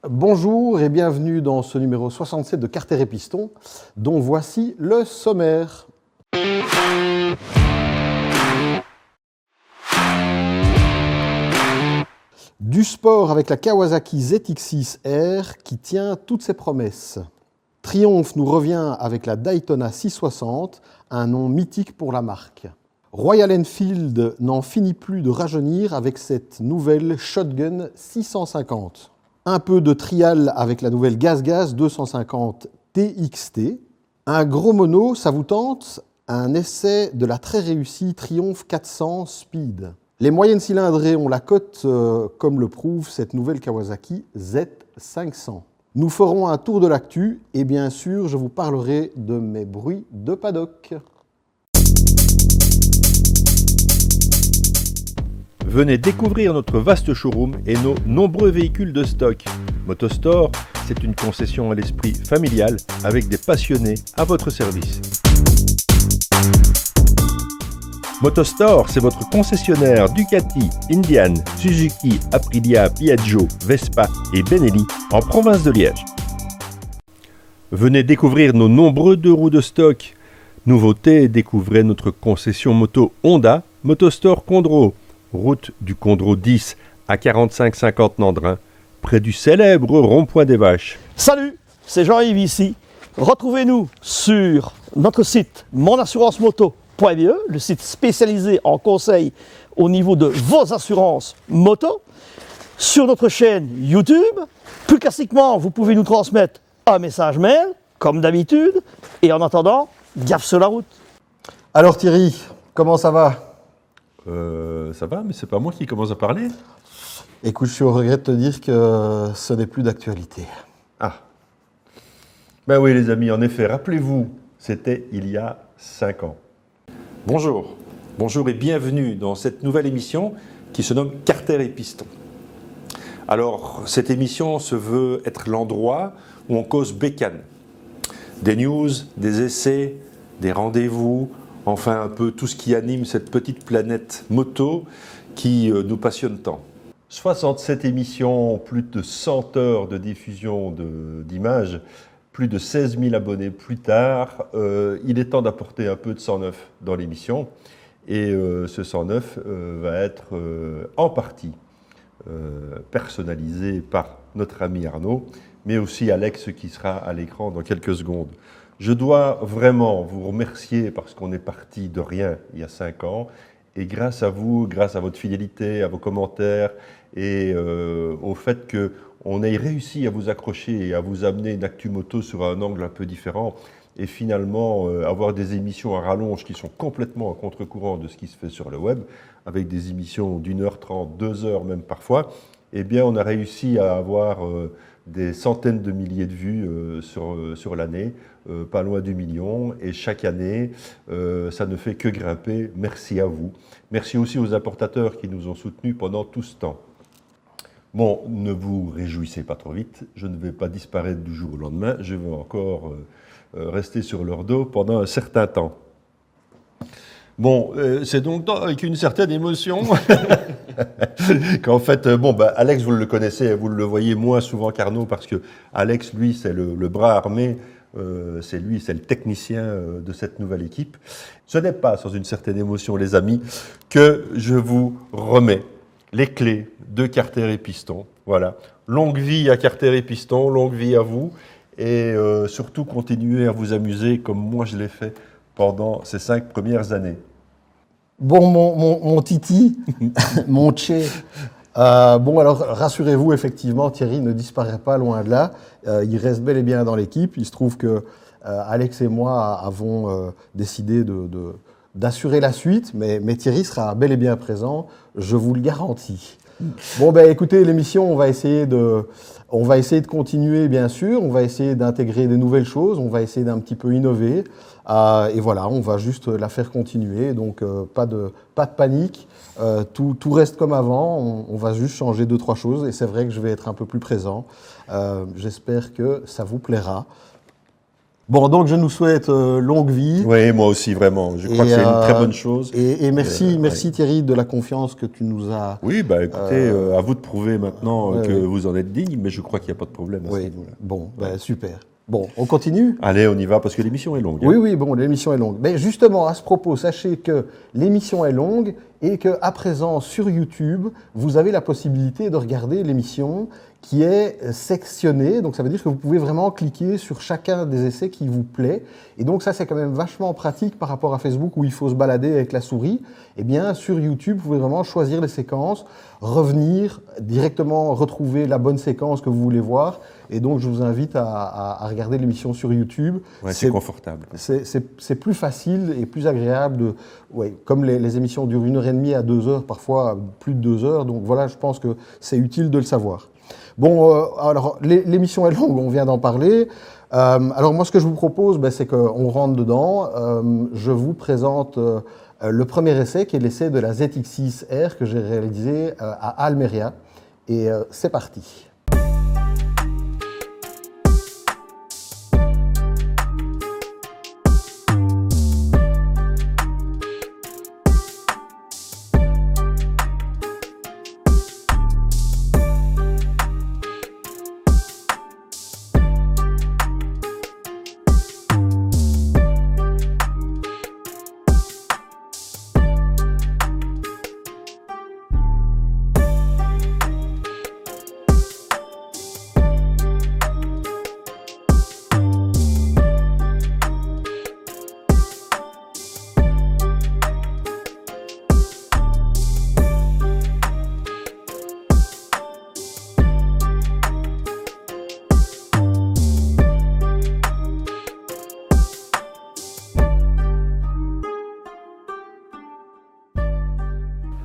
Bonjour et bienvenue dans ce numéro 67 de Carter et Piston, dont voici le sommaire. Du sport avec la Kawasaki ZX6R qui tient toutes ses promesses. Triumph nous revient avec la Daytona 660, un nom mythique pour la marque. Royal Enfield n'en finit plus de rajeunir avec cette nouvelle Shotgun 650. Un peu de trial avec la nouvelle Gaz 250 TXT. Un gros mono, ça vous tente? Un essai de la très réussie Triumph 400 Speed. Les moyennes cylindrées ont la cote, comme le prouve cette nouvelle Kawasaki Z500. Nous ferons un tour de l'actu et bien sûr, je vous parlerai de mes bruits de paddock. Venez découvrir notre vaste showroom et nos nombreux véhicules de stock. Motostore, c'est une concession à l'esprit familial avec des passionnés à votre service. Motostore, c'est votre concessionnaire Ducati, Indian, Suzuki, Aprilia, Piaggio, Vespa et Benelli en province de Liège. Venez découvrir nos nombreux deux roues de stock. Nouveauté, découvrez notre concession moto Honda, Motostore Condro, route du Condro 10 à 45-50 Nandrin, près du célèbre rond-point des Vaches. Salut, c'est Jean-Yves ici. Retrouvez-nous sur notre site monassurancemoto.be, le site spécialisé en conseil au niveau de vos assurances moto, sur notre chaîne YouTube. Plus classiquement, vous pouvez nous transmettre un message mail, comme d'habitude, et en attendant, gaffe sur la route. Alors Thierry, comment ça va ? Ça va, mais c'est pas moi qui commence à parler. Écoute, je suis au regret de te dire que ce n'est plus d'actualité. Ah. Ben oui les amis, en effet, rappelez-vous, c'était il y a 5 ans. Bonjour et bienvenue dans cette nouvelle émission qui se nomme Carter et Piston. Alors, cette émission se veut être l'endroit où on cause bécane. Des news, des essais, des rendez-vous, enfin un peu tout ce qui anime cette petite planète moto qui nous passionne tant. 67 émissions, plus de 100 heures de diffusion d'images, plus de 16 000 abonnés plus tard, il est temps d'apporter un peu de sang neuf dans l'émission. Et ce sang neuf va être en partie personnalisé par notre ami Arnaud, mais aussi Alex qui sera à l'écran dans quelques secondes. Je dois vraiment vous remercier parce qu'on est parti de rien il y a 5 ans. Et grâce à vous, grâce à votre fidélité, à vos commentaires et au fait qu'on ait réussi à vous accrocher et à vous amener une actu moto sur un angle un peu différent et finalement avoir des émissions à rallonge qui sont complètement à contre-courant de ce qui se fait sur le web, avec des émissions d'1h30, 2h même parfois, eh bien on a réussi à avoir des centaines de milliers de vues sur l'année, pas loin du million, et chaque année, ça ne fait que grimper. Merci à vous. Merci aussi aux importateurs qui nous ont soutenus pendant tout ce temps. Bon, ne vous réjouissez pas trop vite, je ne vais pas disparaître du jour au lendemain, je vais encore rester sur leur dos pendant un certain temps. Bon, c'est donc avec une certaine émotion qu'en fait, Alex, vous le connaissez, vous le voyez moins souvent qu'Arnaud, parce que Alex, lui, c'est le bras armé, c'est le technicien de cette nouvelle équipe. Ce n'est pas sans une certaine émotion, les amis, que je vous remets les clés de Carter et Piston. Voilà, longue vie à Carter et Piston, longue vie à vous, et surtout continuez à vous amuser comme moi je l'ai fait pendant ces 5 premières années. Bon, mon Titi, mon Tché. Alors, rassurez-vous, effectivement, Thierry ne disparaît pas loin de là. Il reste bel et bien dans l'équipe. Il se trouve que Alex et moi avons décidé d'assurer la suite, mais Thierry sera bel et bien présent, je vous le garantis. Bon, écoutez, l'émission, on va essayer de continuer, bien sûr. On va essayer d'intégrer des nouvelles choses. On va essayer d'un petit peu innover. Et voilà, on va juste la faire continuer. Donc, pas de panique. Tout reste comme avant. On va juste changer 2-3 choses. Et c'est vrai que je vais être un peu plus présent. J'espère que ça vous plaira. Bon, donc je nous souhaite longue vie. Oui, moi aussi, vraiment. Je crois que c'est une très bonne chose. Et merci ouais. Thierry de la confiance que tu nous as. Oui, bah écoutez, à vous de prouver maintenant que vous en êtes digne, mais je crois qu'il n'y a pas de problème à ce niveau-là. Bon, super. Bon, on continue ? Allez, on y va, parce que l'émission est longue. Oui, bon, l'émission est longue. Mais justement, à ce propos, sachez que l'émission est longue et qu'à présent, sur YouTube, vous avez la possibilité de regarder l'émission qui est sectionnée. Donc, ça veut dire que vous pouvez vraiment cliquer sur chacun des essais qui vous plaît. Et donc, ça, c'est quand même vachement pratique par rapport à Facebook où il faut se balader avec la souris. Eh bien, sur YouTube, vous pouvez vraiment choisir les séquences, revenir, directement retrouver la bonne séquence que vous voulez voir. Et donc, je vous invite à regarder l'émission sur YouTube. Ouais, c'est confortable. C'est plus facile et plus agréable. Comme les émissions durent 1h30 à 2 heures, parfois plus de 2 heures. Donc voilà, je pense que c'est utile de le savoir. Bon, alors l'émission est longue, on vient d'en parler. Alors moi, ce que je vous propose, c'est qu'on rentre dedans. Je vous présente le premier essai, qui est l'essai de la ZX6R que j'ai réalisé à Almeria. Et c'est parti.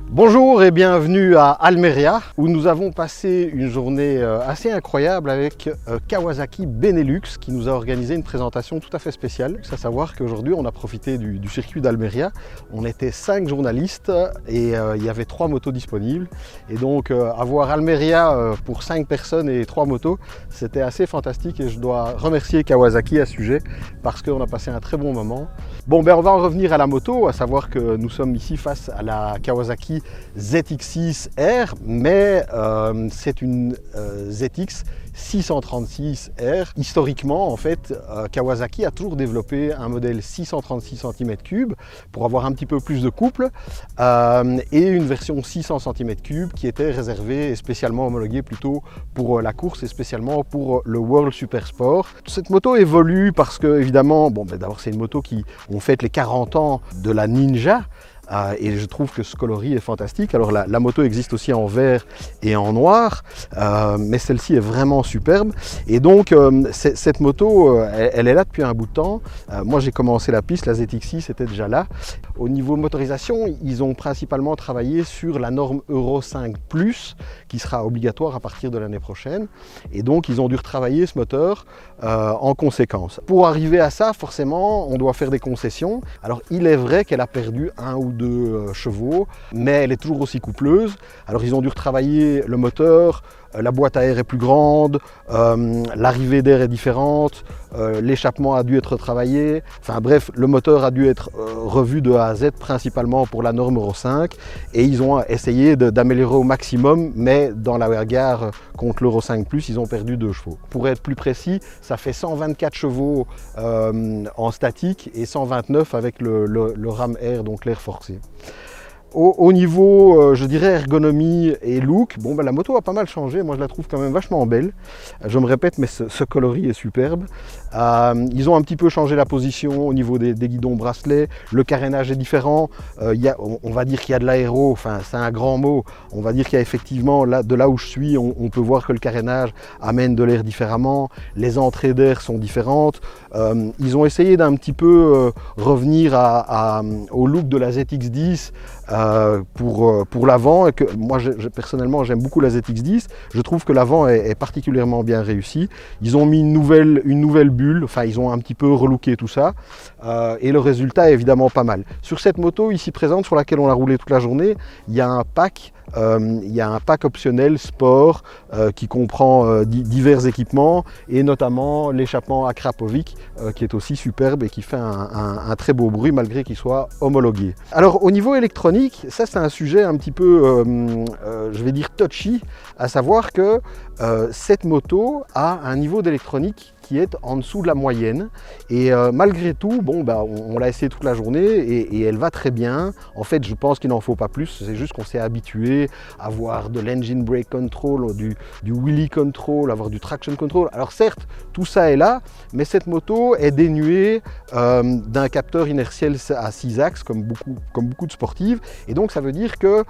Bonjour et bienvenue à Almeria où nous avons passé une journée assez incroyable avec Kawasaki Benelux qui nous a organisé une présentation tout à fait spéciale. C'est à savoir qu'aujourd'hui on a profité du circuit d'Almeria. On était 5 journalistes et il y avait 3 motos disponibles. Et donc avoir Almeria pour 5 personnes et 3 motos, c'était assez fantastique et je dois remercier Kawasaki à ce sujet parce qu'on a passé un très bon moment. Bon, on va en revenir à la moto, à savoir que nous sommes ici face à la Kawasaki ZX6R, mais c'est une ZX 636R. Historiquement, en fait, Kawasaki a toujours développé un modèle 636 cm3 pour avoir un petit peu plus de couple et une version 600 cm3 qui était réservée et spécialement homologuée plutôt pour la course et spécialement pour le World Super Sport. Cette moto évolue parce que, évidemment, d'abord c'est une moto qui on fête les 40 ans de la Ninja. Et je trouve que ce coloris est fantastique. Alors la moto existe aussi en vert et en noir, mais celle-ci est vraiment superbe. Et donc cette moto, elle est là depuis un bout de temps. Moi j'ai commencé la piste, la ZX6 était déjà là. Au niveau motorisation, ils ont principalement travaillé sur la norme Euro 5+, qui sera obligatoire à partir de l'année prochaine. Et donc ils ont dû retravailler ce moteur en conséquence. Pour arriver à ça, forcément, on doit faire des concessions. Alors il est vrai qu'elle a perdu 1 ou 2 chevaux, mais elle est toujours aussi coupleuse. Alors ils ont dû retravailler le moteur, la boîte à air est plus grande, l'arrivée d'air est différente, l'échappement a dû être retravaillé. Enfin bref, le moteur a dû être revu de A à Z, principalement pour la norme Euro 5. Et ils ont essayé d'améliorer au maximum, mais dans la bagarre contre l'Euro 5+, ils ont perdu 2 chevaux. Pour être plus précis, ça fait 124 chevaux en statique et 129 avec le ram air, donc l'air forcé. Au niveau, je dirais, ergonomie et look, la moto a pas mal changé. Moi, je la trouve quand même vachement belle. Je me répète, mais ce coloris est superbe. Ils ont un petit peu changé la position au niveau des guidons bracelets. Le carénage est différent. On va dire qu'il y a de l'aéro, enfin, c'est un grand mot. On va dire qu'il y a effectivement, de là où je suis, on peut voir que le carénage amène de l'air différemment. Les entrées d'air sont différentes. Ils ont essayé d'un petit peu revenir au look de la ZX10, pour l'avant, et que moi personnellement j'aime beaucoup la ZX10. Je trouve que l'avant est particulièrement bien réussi. Ils ont mis une nouvelle bulle, enfin ils ont un petit peu relooké tout ça, et le résultat est évidemment pas mal. Sur cette moto ici présente, sur laquelle on a roulé toute la journée, il y a un pack optionnel sport qui comprend divers équipements, et notamment l'échappement Akrapovic qui est aussi superbe et qui fait un très beau bruit malgré qu'il soit homologué. Alors au niveau électronique, ça c'est un sujet un petit peu, je vais dire touchy, à savoir que cette moto a un niveau d'électronique qui est en dessous de la moyenne, et malgré tout, bon, on l'a essayé toute la journée et elle va très bien. En fait, je pense qu'il n'en faut pas plus, c'est juste qu'on s'est habitué à avoir de l'engine brake control, du wheelie control, avoir du traction control. Alors certes, tout ça est là, mais cette moto est dénuée d'un capteur inertiel à 6 axes, comme beaucoup de sportives, et donc ça veut dire que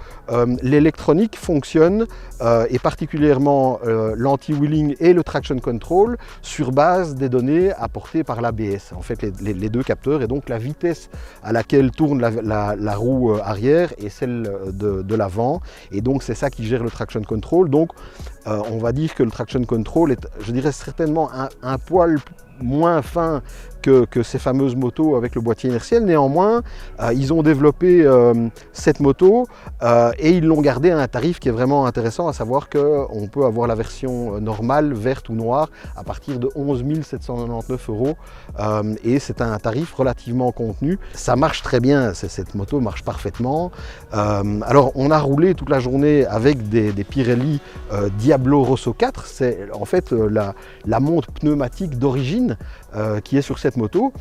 l'électronique fonctionne, et particulièrement l'anti-wheeling et le traction control, sur base des données apportées par l'ABS, en fait les deux capteurs, et donc la vitesse à laquelle tourne la roue arrière et celle de l'avant, et donc c'est ça qui gère le traction control. Donc on va dire que le traction control est, je dirais, certainement un poil moins fin que ces fameuses motos avec le boîtier inertiel. Néanmoins, ils ont développé cette moto et ils l'ont gardé à un tarif qui est vraiment intéressant, à savoir qu'on peut avoir la version normale, verte ou noire, à partir de 11 799 €, et c'est un tarif relativement contenu. Ça marche très bien, cette moto marche parfaitement. Alors on a roulé toute la journée avec des Pirelli Diablo Rosso 4, c'est en fait la montre pneumatique d'origine qui est sur cette moto,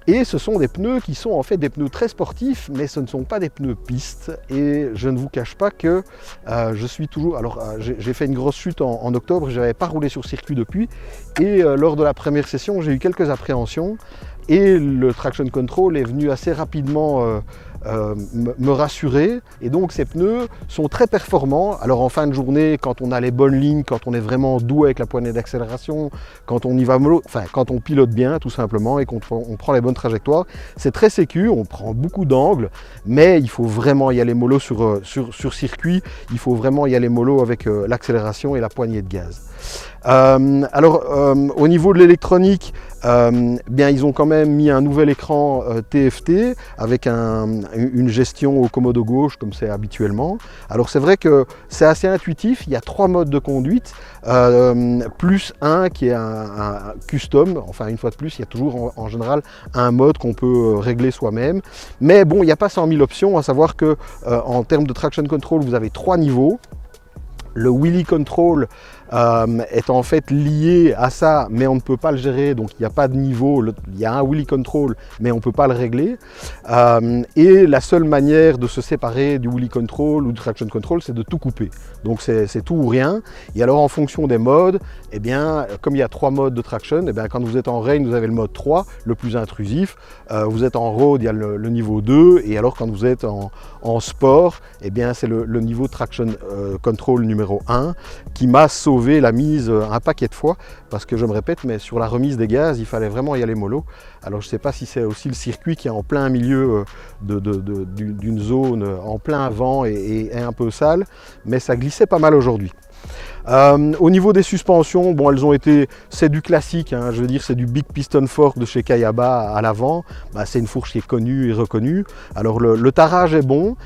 et ce sont des pneus qui sont en fait des pneus très sportifs, mais ce ne sont pas des pneus piste, et je ne vous cache pas que je suis toujours... Alors j'ai fait une grosse chute en octobre, je n'avais pas roulé sur circuit depuis, et lors de la première session j'ai eu quelques appréhensions, et le traction control est venu assez rapidement me rassurer, et donc ces pneus sont très performants. Alors en fin de journée, quand on a les bonnes lignes, quand on est vraiment doux avec la poignée d'accélération, quand on y va mollo, enfin quand on pilote bien tout simplement et qu'on prend les bonnes trajectoires, c'est très sécu, on prend beaucoup d'angles, mais il faut vraiment y aller mollo sur circuit, il faut vraiment y aller mollo avec l'accélération et la poignée de gaz. Au niveau de l'électronique, bien ils ont quand même mis un nouvel écran TFT avec une gestion au commode gauche comme c'est habituellement. Alors c'est vrai que c'est assez intuitif, il y a 3 modes de conduite, plus un qui est un custom, enfin une fois de plus il y a toujours en général un mode qu'on peut régler soi-même, mais bon il n'y a pas 100 000 options, à savoir que en termes de traction control vous avez 3 niveaux. Le wheelie control est en fait lié à ça, mais on ne peut pas le gérer, donc il n'y a pas de niveau. Il y a un wheelie control, mais on ne peut pas le régler. Et la seule manière de se séparer du wheelie control ou du traction control, c'est de tout couper. Donc c'est tout ou rien. Et alors en fonction des modes, eh bien, comme il y a 3 modes de traction, eh bien, quand vous êtes en rain, vous avez le mode 3, le plus intrusif. Vous êtes en road, il y a le niveau 2. Et alors quand vous êtes en sport, eh bien, c'est le niveau traction control numéro 1 qui m'a sauvé la mise un paquet de fois, parce que je me répète, mais sur la remise des gaz, il fallait vraiment y aller mollo. Alors je ne sais pas si c'est aussi le circuit qui est en plein milieu d'une zone en plein vent et un peu sale, mais ça glissait pas mal aujourd'hui. Au niveau des suspensions, bon, elles ont été, c'est du classique, hein, je veux dire, c'est du Big Piston Fork de chez Kayaba à l'avant. C'est une fourche qui est connue et reconnue. Alors le tarage est bon,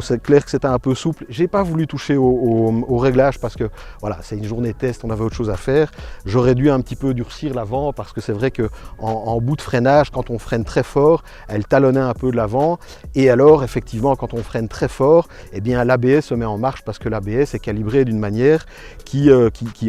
c'est clair que c'était un peu souple. J'ai pas voulu toucher au réglage parce que voilà, c'est une journée test, on avait autre chose à faire. J'aurais dû un petit peu durcir l'avant parce que c'est vrai que en bout de freinage, quand on freine très fort, elle talonnait un peu de l'avant. Et alors effectivement, quand on freine très fort, eh bien l'ABS se met en marche parce que l'ABS est calibré d'une manière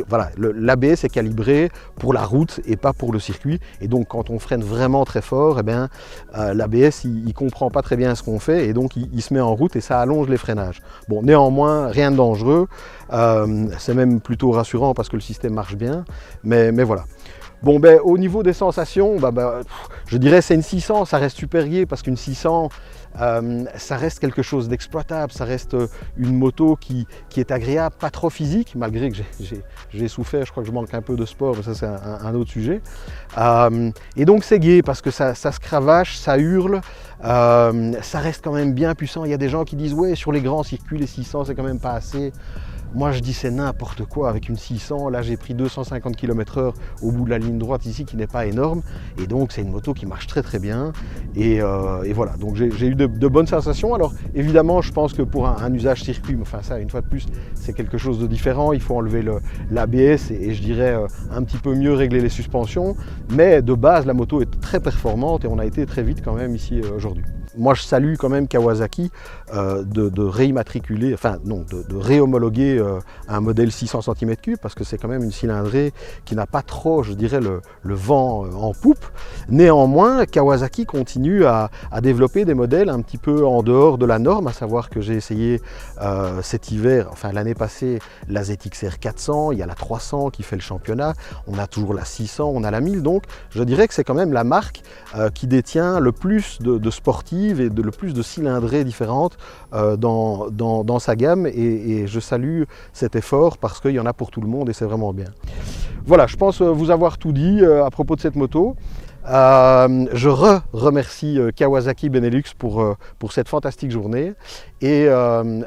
voilà, l'ABS est calibré pour la route et pas pour le circuit, et donc quand on freine vraiment très fort, eh bien l'ABS il comprend pas très bien ce qu'on fait, et donc il se met en route et ça allonge les freinages. Bon, néanmoins rien de dangereux, c'est même plutôt rassurant parce que le système marche bien, mais voilà. Bon, ben, au niveau des sensations, je dirais c'est une 600, ça reste super gai parce qu'une 600, ça reste quelque chose d'exploitable, ça reste une moto qui est agréable, pas trop physique, malgré que j'ai souffert, je crois que je manque un peu de sport, mais ça c'est un autre sujet. Et donc c'est gai parce que ça se cravache, ça hurle, ça reste quand même bien puissant. Il y a des gens qui disent ouais, sur les grands circuits, les 600 c'est quand même pas assez. Moi je dis c'est n'importe quoi avec une 600, là j'ai pris 250 km/h au bout de la ligne droite ici qui n'est pas énorme et donc c'est une moto qui marche très très bien et voilà, donc j'ai eu de bonnes sensations. Alors évidemment je pense que pour un usage circuit, enfin ça une fois de plus c'est quelque chose de différent, il faut enlever l'ABS et je dirais un petit peu mieux régler les suspensions, mais de base la moto est très performante et on a été très vite quand même ici aujourd'hui. Moi je salue quand même Kawasaki de réimmatriculer, enfin non, de réhomologuer un modèle 600 cm3 parce que c'est quand même une cylindrée qui n'a pas trop, je dirais, le vent en poupe. Néanmoins, Kawasaki continue à développer des modèles un petit peu en dehors de la norme, à savoir que j'ai essayé cet hiver, enfin l'année passée, la ZXR 400, il y a la 300 qui fait le championnat, on a toujours la 600, on a la 1000, donc je dirais que c'est quand même la marque qui détient le plus de sportifs et le plus de cylindrées différentes dans sa gamme et je salue cet effort parce qu'il y en a pour tout le monde et c'est vraiment bien. Voilà, je pense vous avoir tout dit à propos de cette moto. Je remercie Kawasaki Benelux pour cette fantastique journée et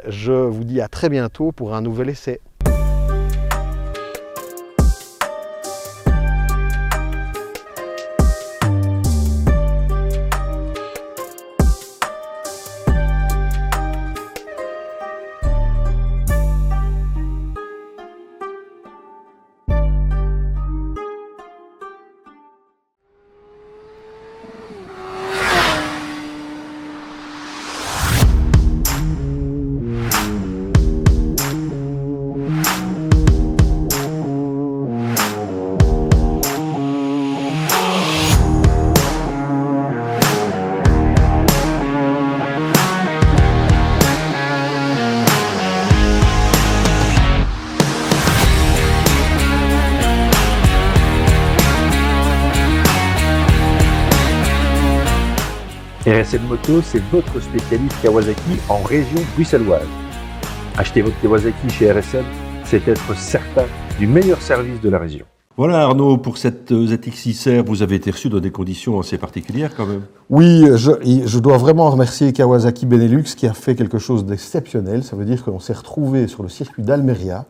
je vous dis à très bientôt pour un nouvel essai. RSM Moto, c'est votre spécialiste Kawasaki en région bruxelloise. Acheter votre Kawasaki chez RSM, c'est être certain du meilleur service de la région. Voilà Arnaud, pour cette ZX6R, vous avez été reçu dans des conditions assez particulières quand même. Oui, je dois vraiment remercier Kawasaki Benelux qui a fait quelque chose d'exceptionnel. Ça veut dire qu'on s'est retrouvé sur le circuit d'Almeria.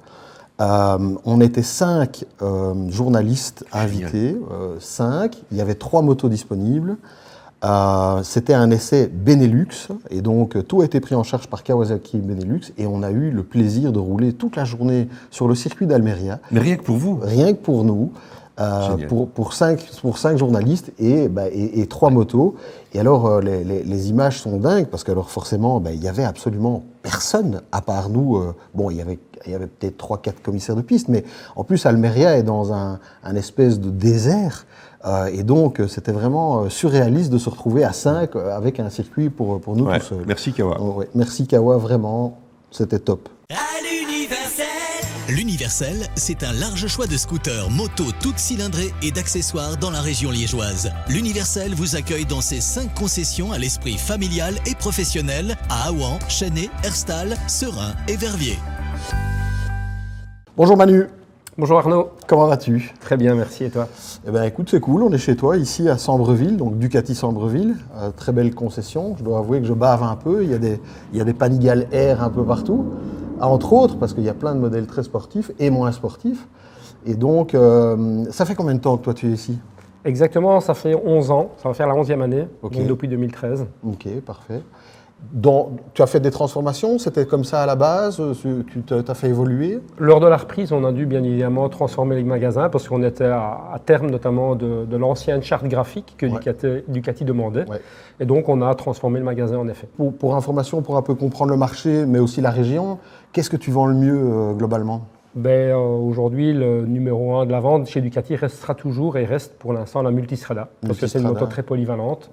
On était 5 journalistes invités, 5. Il y avait 3 motos disponibles. C'était un essai Benelux et donc tout a été pris en charge par Kawasaki Benelux et on a eu le plaisir de rouler toute la journée sur le circuit d'Almeria. Mais rien que pour vous? Rien que pour nous, pour 5 journalistes et 3 motos. Et alors les images sont dingues parce que alors forcément il y avait absolument personne à part nous. Bon, il y avait peut-être 3-4 commissaires de piste, mais en plus Almeria est dans un espèce de désert. Et donc, c'était vraiment surréaliste de se retrouver à 5 avec un circuit pour nous tous seuls. Merci Kawa. Ouais, merci Kawa, vraiment, c'était top. L'Universel, c'est un large choix de scooters, motos, toutes cylindrées et d'accessoires dans la région liégeoise. L'Universel vous accueille dans ses 5 concessions à l'esprit familial et professionnel à Aouan, Chênay, Herstal, Serein et Verviers. Bonjour Manu. Bonjour Arnaud. Comment vas-tu? Très bien, merci. Et toi? Eh bien écoute, c'est cool, on est chez toi, ici à Sambreville, donc Ducati Sambreville, très belle concession. Je dois avouer que je bave un peu, il y a des Panigale Air un peu partout, entre autres parce qu'il y a plein de modèles très sportifs et moins sportifs. Et donc, ça fait combien de temps que toi tu es ici? Exactement, ça fait 11 ans, ça va faire la 11e année, Okay. donc depuis 2013. Ok, parfait. Tu as fait des transformations, c'était comme ça à la base, tu t'as fait évoluer? Lors de la reprise, on a dû bien évidemment transformer les magasins parce qu'on était à terme notamment de l'ancienne charte graphique que Ducati demandait. Ouais. Et donc on a transformé le magasin en effet. Pour information, pour un peu comprendre le marché, mais aussi la région, qu'est-ce que tu vends le mieux globalement? Aujourd'hui, le numéro 1 de la vente chez Ducati restera toujours et reste pour l'instant la Multistrada, parce que c'est une moto très polyvalente.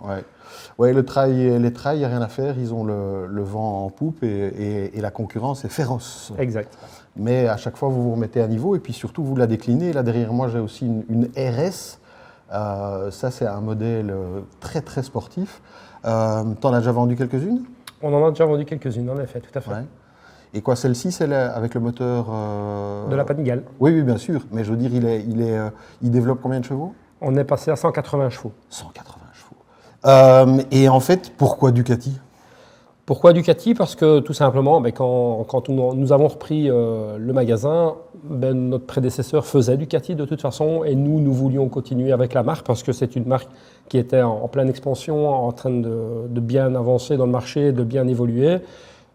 Ouais, les trails, il n'y a rien à faire, ils ont le vent en poupe et la concurrence est féroce. Exact. mais à chaque fois vous vous remettez à niveau et puis surtout vous la déclinez. Là derrière moi j'ai aussi une RS, ça c'est un modèle très très sportif. T'en as déjà vendu quelques-unes? On en a déjà vendu quelques-unes, en effet, tout à fait. Ouais. Et quoi, celle-ci, c'est avec le moteur De la Panigale. Oui, oui, bien sûr, mais je veux dire, il développe combien de chevaux? On est passé à 180 chevaux. 180 chevaux. Et en fait, pourquoi Ducati? Pourquoi Ducati? Parce que tout simplement, quand nous avons repris le magasin, notre prédécesseur faisait Ducati de toute façon et nous voulions continuer avec la marque parce que c'est une marque qui était en pleine expansion, en train de bien avancer dans le marché, de bien évoluer.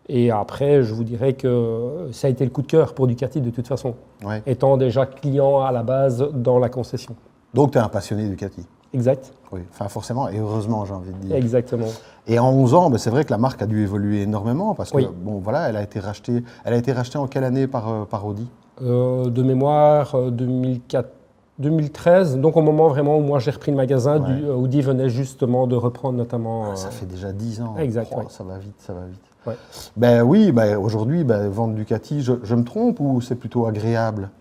Et après, je vous dirais que ça a été le coup de cœur pour Ducati de toute façon, Ouais. étant déjà client à la base dans la concession. Donc, tu es un passionné Ducati? Exact. Oui, enfin forcément, et heureusement, j'ai envie de dire. Exactement. Et en 11 ans, c'est vrai que la marque a dû évoluer énormément parce que, Oui. bon, voilà, elle a été rachetée en quelle année par Audi? De mémoire, 2004, 2013, donc au moment vraiment où moi j'ai repris le magasin, Ouais. Audi venait justement de reprendre notamment... Ça fait déjà 10 ans. Exact, Oh, oui. ça va vite, ça va vite. Ouais. Ben oui, aujourd'hui, vendre Ducati, je me trompe ou c'est plutôt agréable?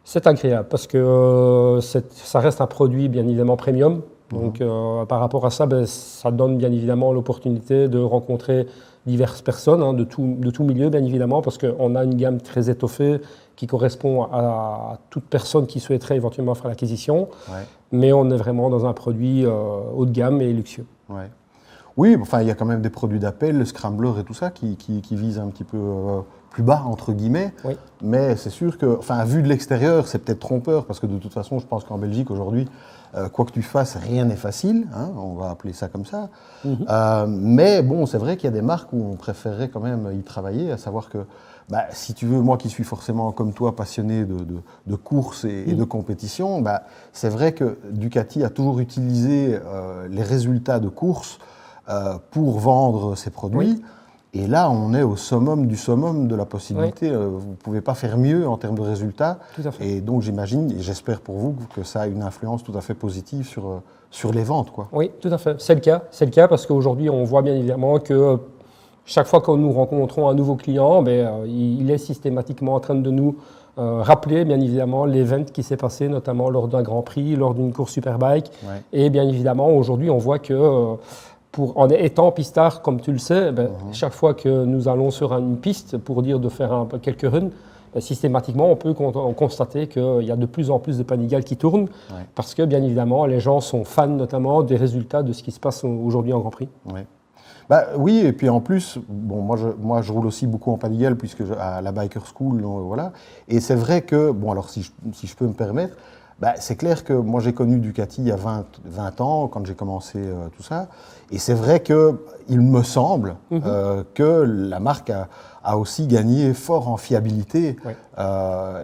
C'est agréable parce que ça reste un produit bien évidemment premium. Donc par rapport à ça, ça donne bien évidemment l'opportunité de rencontrer diverses personnes de tout milieu bien évidemment parce qu'on a une gamme très étoffée qui correspond à toute personne qui souhaiterait éventuellement faire l'acquisition. Ouais. Mais on est vraiment dans un produit haut de gamme et luxueux. Ouais. Oui, enfin, il y a quand même des produits d'appel, le Scrambler et tout ça, qui visent un petit peu plus bas, entre guillemets. Oui. Mais c'est sûr que, enfin, vu de l'extérieur, c'est peut-être trompeur, parce que de toute façon, je pense qu'en Belgique, aujourd'hui, quoi que tu fasses, rien n'est facile, hein, on va appeler ça comme ça. Mais bon, c'est vrai qu'il y a des marques où on préférerait quand même y travailler, à savoir que, si tu veux, moi qui suis forcément, comme toi, passionné de course et de compétition, c'est vrai que Ducati a toujours utilisé les résultats de course pour vendre ses produits. Oui. Et là, on est au summum de la possibilité. Vous ne pouvez pas faire mieux en termes de résultats. Tout à fait. Et donc, j'imagine, et j'espère pour vous, que ça a une influence tout à fait positive sur les ventes, quoi. Oui, tout à fait. C'est le cas. C'est le cas parce qu'aujourd'hui, on voit bien évidemment que chaque fois que nous rencontrons un nouveau client, il est systématiquement en train de nous rappeler bien évidemment l'événement qui s'est passé, notamment lors d'un Grand Prix, lors d'une course Superbike. Ouais. Et bien évidemment, aujourd'hui, on voit que en étant pistard, comme tu le sais, chaque fois que nous allons sur une piste pour dire de faire quelques runs, systématiquement, on peut constater qu'il y a de plus en plus de Panigale qui tournent, parce que bien évidemment, les gens sont fans notamment des résultats de ce qui se passe aujourd'hui en Grand Prix. Ouais. Oui, et puis en plus, bon, moi je roule aussi beaucoup en Panigale, puisque à la Biker School, voilà. Et c'est vrai que, bon, alors si je peux me permettre, c'est clair que moi j'ai connu Ducati il y a 20 ans, quand j'ai commencé tout ça. Et c'est vrai qu'il me semble que la marque a aussi gagné fort en fiabilité. Ouais.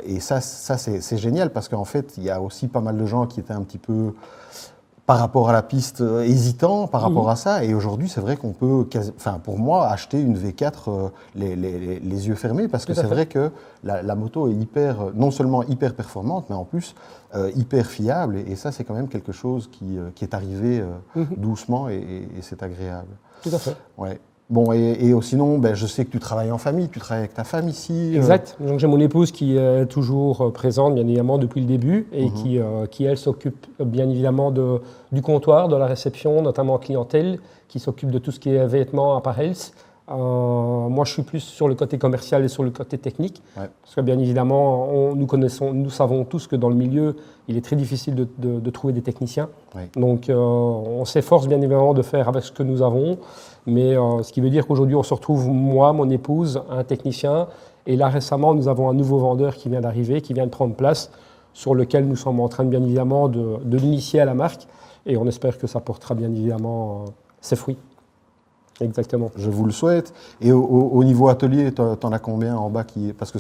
Et ça c'est génial, parce qu'en fait, il y a aussi pas mal de gens qui étaient un petit peu, par rapport à la piste, hésitants par rapport à ça. Et aujourd'hui, c'est vrai qu'on peut, pour moi, acheter une V4 les yeux fermés, parce que c'est vrai que la moto est non seulement hyper performante, mais en plus hyper fiable. Et ça, c'est quand même quelque chose qui est arrivé doucement, et c'est agréable. Tout à fait. Ouais. Bon, et sinon, je sais que tu travailles en famille, tu travailles avec ta femme ici. Exact. Donc j'ai mon épouse qui est toujours présente, bien évidemment, depuis le début, et qui elle, s'occupe bien évidemment du comptoir, de la réception, notamment clientèle, qui s'occupe de tout ce qui est vêtements, appareils. Moi, je suis plus sur le côté commercial et sur le côté technique, parce que bien évidemment, nous savons tous que dans le milieu, il est très difficile de trouver des techniciens. Donc, on s'efforce bien évidemment de faire avec ce que nous avons, mais ce qui veut dire qu'aujourd'hui, on se retrouve, moi, mon épouse, un technicien, et là, récemment, nous avons un nouveau vendeur qui vient d'arriver, qui vient de prendre place, sur lequel nous sommes en train, bien évidemment, de l'initier à la marque, et on espère que ça portera bien évidemment ses fruits. Exactement. Je vous le souhaite. Et au niveau atelier, tu en as combien en bas parce que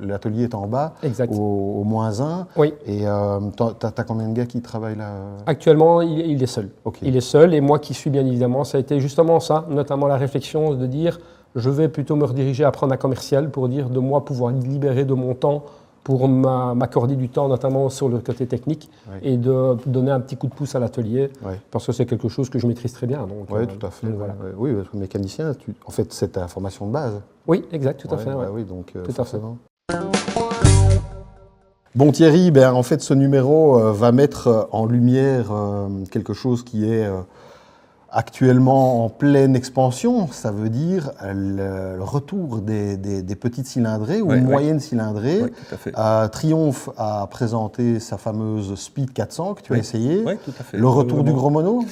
l'atelier est en bas, exact. Au -1. Oui. Et tu as combien de gars qui travaillent là? Actuellement, il est seul. Okay. Il est seul, et moi qui suis bien évidemment, ça a été justement ça, notamment la réflexion de dire, je vais plutôt me rediriger à prendre un commercial pour dire de moi pouvoir libérer de mon temps pour m'accorder du temps, notamment sur le côté technique, et de donner un petit coup de pouce à l'atelier, parce que c'est quelque chose que je maîtrise très bien. Oui, tout à fait. Voilà. Oui, parce que mécanicien, en fait, c'est ta formation de base. Oui, exact, tout à fait. Oui, donc tout forcément. À fait. Bon Thierry, ben, en fait ce numéro va mettre en lumière quelque chose qui est actuellement en pleine expansion. Ça veut dire le retour des petites cylindrées ou moyennes cylindrées. Oui, tout à fait. Triumph a présenté sa fameuse Speed 400 que tu as essayé. Oui, tout à fait. Le retour du gros mono.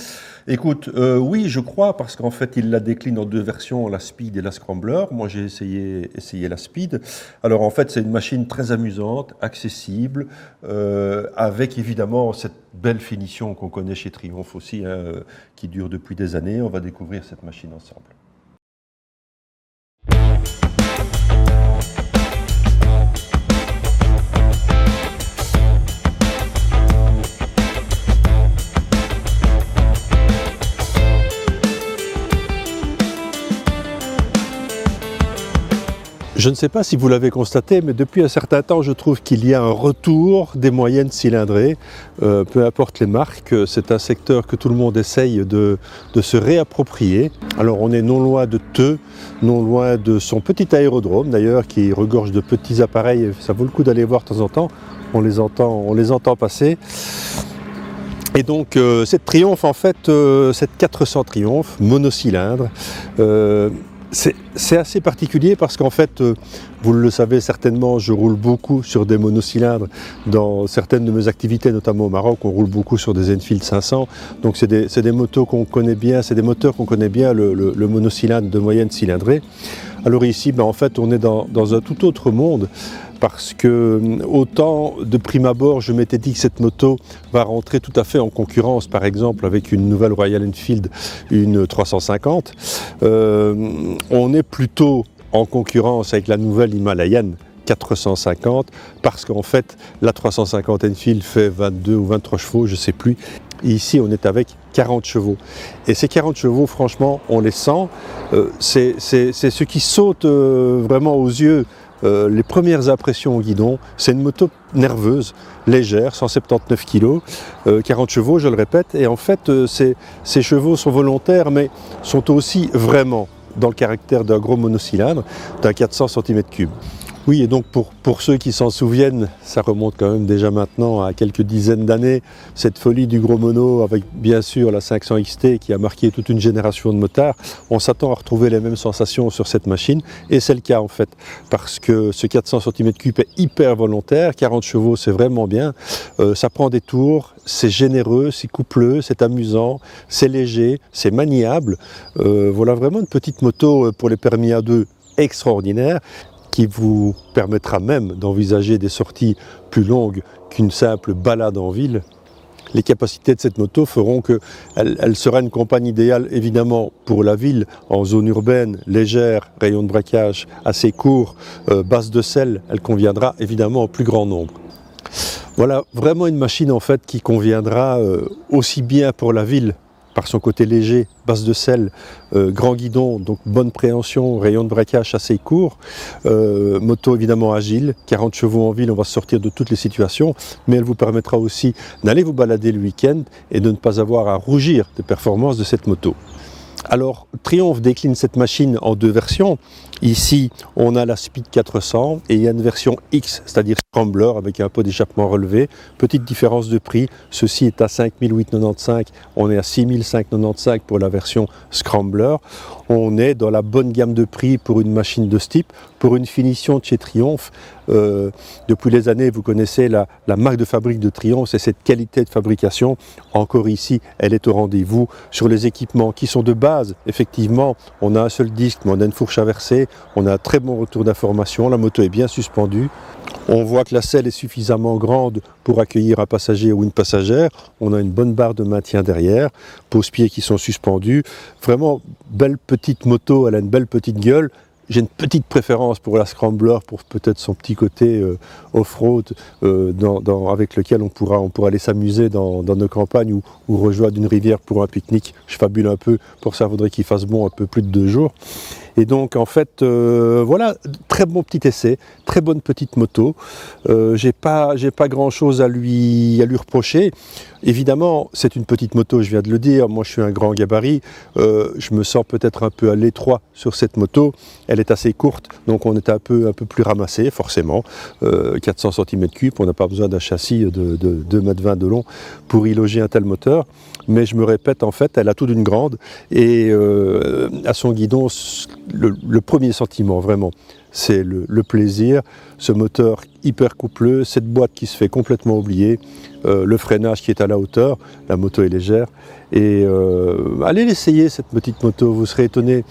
Écoute, oui, je crois, parce qu'en fait, il la décline en deux versions, la Speed et la Scrambler. Moi, j'ai essayé la Speed. Alors, en fait, c'est une machine très amusante, accessible, avec évidemment cette belle finition qu'on connaît chez Triumph aussi, hein, qui dure depuis des années. On va découvrir cette machine ensemble. Je ne sais pas si vous l'avez constaté, mais depuis un certain temps, je trouve qu'il y a un retour des moyennes cylindrées. Peu importe les marques, c'est un secteur que tout le monde essaye de se réapproprier. Alors on est non loin de Theux, non loin de son petit aérodrome d'ailleurs, qui regorge de petits appareils. Ça vaut le coup d'aller voir de temps en temps. On les entend passer. Et donc cette Triumph, en fait, cette 400 Triumph, monocylindre, c'est assez particulier parce qu'en fait, vous le savez certainement, je roule beaucoup sur des monocylindres dans certaines de mes activités, notamment au Maroc, on roule beaucoup sur des Enfield 500. Donc c'est des motos qu'on connaît bien, c'est des moteurs qu'on connaît bien, le monocylindre de moyenne cylindrée. Alors ici, ben, en fait, on est dans un tout autre monde. Parce que autant de prime abord, je m'étais dit que cette moto va rentrer tout à fait en concurrence, par exemple, avec une nouvelle Royal Enfield, une 350. On est plutôt en concurrence avec la nouvelle Himalayan 450, parce qu'en fait, la 350 Enfield fait 22 ou 23 chevaux, je ne sais plus. Et ici, on est avec 40 chevaux. Et ces 40 chevaux, franchement, on les sent. C'est ce qui saute vraiment aux yeux. Les premières impressions au guidon, c'est une moto nerveuse, légère, 179 kg, 40 chevaux, je le répète, et en fait, ces chevaux sont volontaires, mais sont aussi vraiment dans le caractère d'un gros monocylindre, d'un 400 cm3. Oui, et donc pour ceux qui s'en souviennent, ça remonte quand même déjà maintenant à quelques dizaines d'années, cette folie du gros mono avec bien sûr la 500 XT qui a marqué toute une génération de motards. On s'attend à retrouver les mêmes sensations sur cette machine, et c'est le cas en fait, parce que ce 400 cm3 est hyper volontaire, 40 chevaux c'est vraiment bien, ça prend des tours, c'est généreux, c'est coupleux, c'est amusant, c'est léger, c'est maniable. Voilà vraiment une petite moto pour les permis A2 extraordinaire, qui vous permettra même d'envisager des sorties plus longues qu'une simple balade en ville. Les capacités de cette moto feront qu'elle sera une compagne idéale évidemment pour la ville, en zone urbaine, légère, rayon de braquage assez court, basse de selle, elle conviendra évidemment au plus grand nombre. Voilà vraiment une machine en fait qui conviendra aussi bien pour la ville, par son côté léger, basse de selle, grand guidon, donc bonne préhension, rayon de braquage assez court, moto évidemment agile, 40 chevaux en ville, on va sortir de toutes les situations, mais elle vous permettra aussi d'aller vous balader le week-end et de ne pas avoir à rougir des performances de cette moto. Alors, Triumph décline cette machine en deux versions. Ici, on a la Speed 400 et il y a une version X, c'est-à-dire Scrambler avec un pot d'échappement relevé. Petite différence de prix, ceci est à 5 895, on est à 6 595 pour la version Scrambler. On est dans la bonne gamme de prix pour une machine de ce type, pour une finition de chez Triumph. Depuis les années, vous connaissez la marque de fabrique de Triumph, c'est cette qualité de fabrication. Encore ici, elle est au rendez-vous. Sur les équipements qui sont de base, effectivement, on a un seul disque, mais on a une fourche à verser, on a un très bon retour d'information, la moto est bien suspendue. On voit que la selle est suffisamment grande pour accueillir un passager ou une passagère. On a une bonne barre de maintien derrière, pose-pieds qui sont suspendus. Vraiment, belle petite moto, elle a une belle petite gueule. J'ai une petite préférence pour la Scrambler, pour peut-être son petit côté off-road avec lequel on pourra aller s'amuser dans nos campagnes ou rejoindre une rivière pour un pique-nique. Je fabule un peu, pour ça il faudrait qu'il fasse bon un peu plus de 2 jours. Et donc en fait, voilà, très bon petit essai, très bonne petite moto. J'ai pas grand-chose à lui reprocher. Évidemment, c'est une petite moto, je viens de le dire. Moi, je suis un grand gabarit. Je me sens peut-être un peu à l'étroit sur cette moto. Elle est assez courte, donc on est un peu plus ramassé, forcément. 400 cm3, on n'a pas besoin d'un châssis de 2,20 m de long pour y loger un tel moteur. Mais je me répète, en fait, elle a tout d'une grande. Et à son guidon, le premier sentiment, vraiment, c'est le plaisir. Ce moteur hyper coupleux, cette boîte qui se fait complètement oublier, le freinage qui est à la hauteur, la moto est légère. Et allez l'essayer, cette petite moto, vous serez étonné.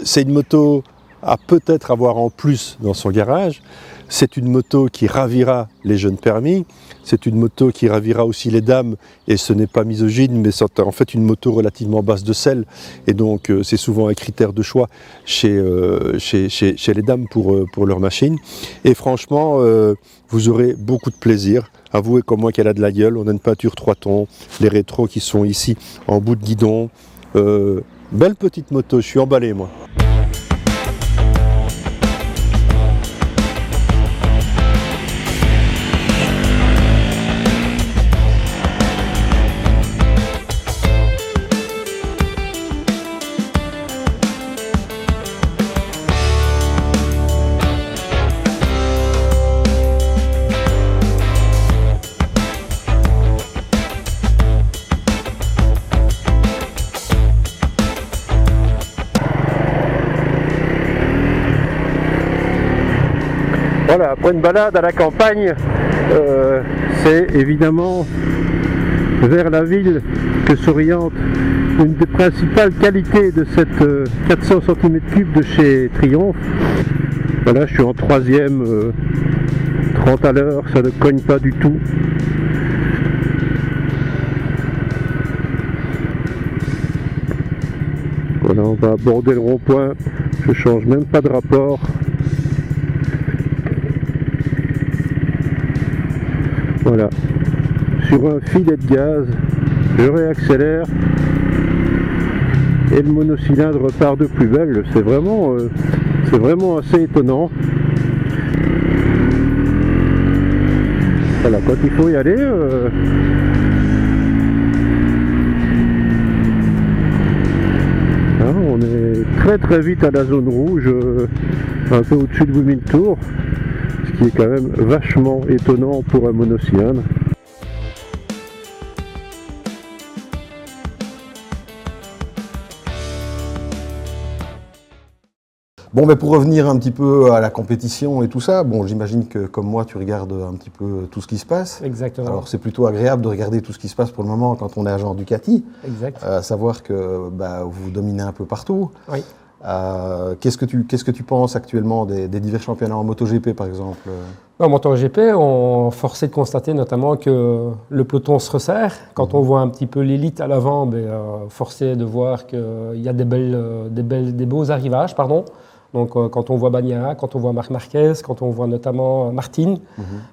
C'est une moto à peut-être avoir en plus dans son garage. C'est une moto qui ravira les jeunes permis, c'est une moto qui ravira aussi les dames, et ce n'est pas misogyne, mais c'est en fait une moto relativement basse de sel, et donc c'est souvent un critère de choix chez les dames pour leur machine. Et franchement, vous aurez beaucoup de plaisir. Avouez comme moi qu'elle a de la gueule, on a une peinture 3 tons, les rétros qui sont ici en bout de guidon. Belle petite moto, je suis emballé moi. Voilà, après une balade à la campagne, c'est évidemment vers la ville que s'oriente une des principales qualités de cette 400 cm3 de chez Triumph. Voilà, je suis en 3e, 30 à l'heure, ça ne cogne pas du tout. Voilà, on va aborder le rond-point, je change même pas de rapport. Voilà, sur un filet de gaz, je réaccélère et le monocylindre part de plus belle. C'est vraiment assez étonnant. Voilà, quand il faut y aller, hein, on est très vite à la zone rouge, un peu au-dessus de 8000 tours. Ce qui est quand même vachement étonnant pour un monocylindre. Bon, mais pour revenir un petit peu à la compétition et tout ça, bon, j'imagine que comme moi, tu regardes un petit peu tout ce qui se passe. Exactement. Alors, c'est plutôt agréable de regarder tout ce qui se passe pour le moment quand on est agent Ducati. Exact. Savoir que vous dominez un peu partout. Oui. Qu'est-ce que tu penses actuellement des divers championnats en MotoGP, par exemple? En MotoGP, on forçait de constater notamment que le peloton se resserre. Quand on voit un petit peu l'élite à l'avant, forcé de voir qu'il y a des beaux arrivages. Donc quand on voit Bagnaia, quand on voit Marc Marquez, quand on voit notamment Martin,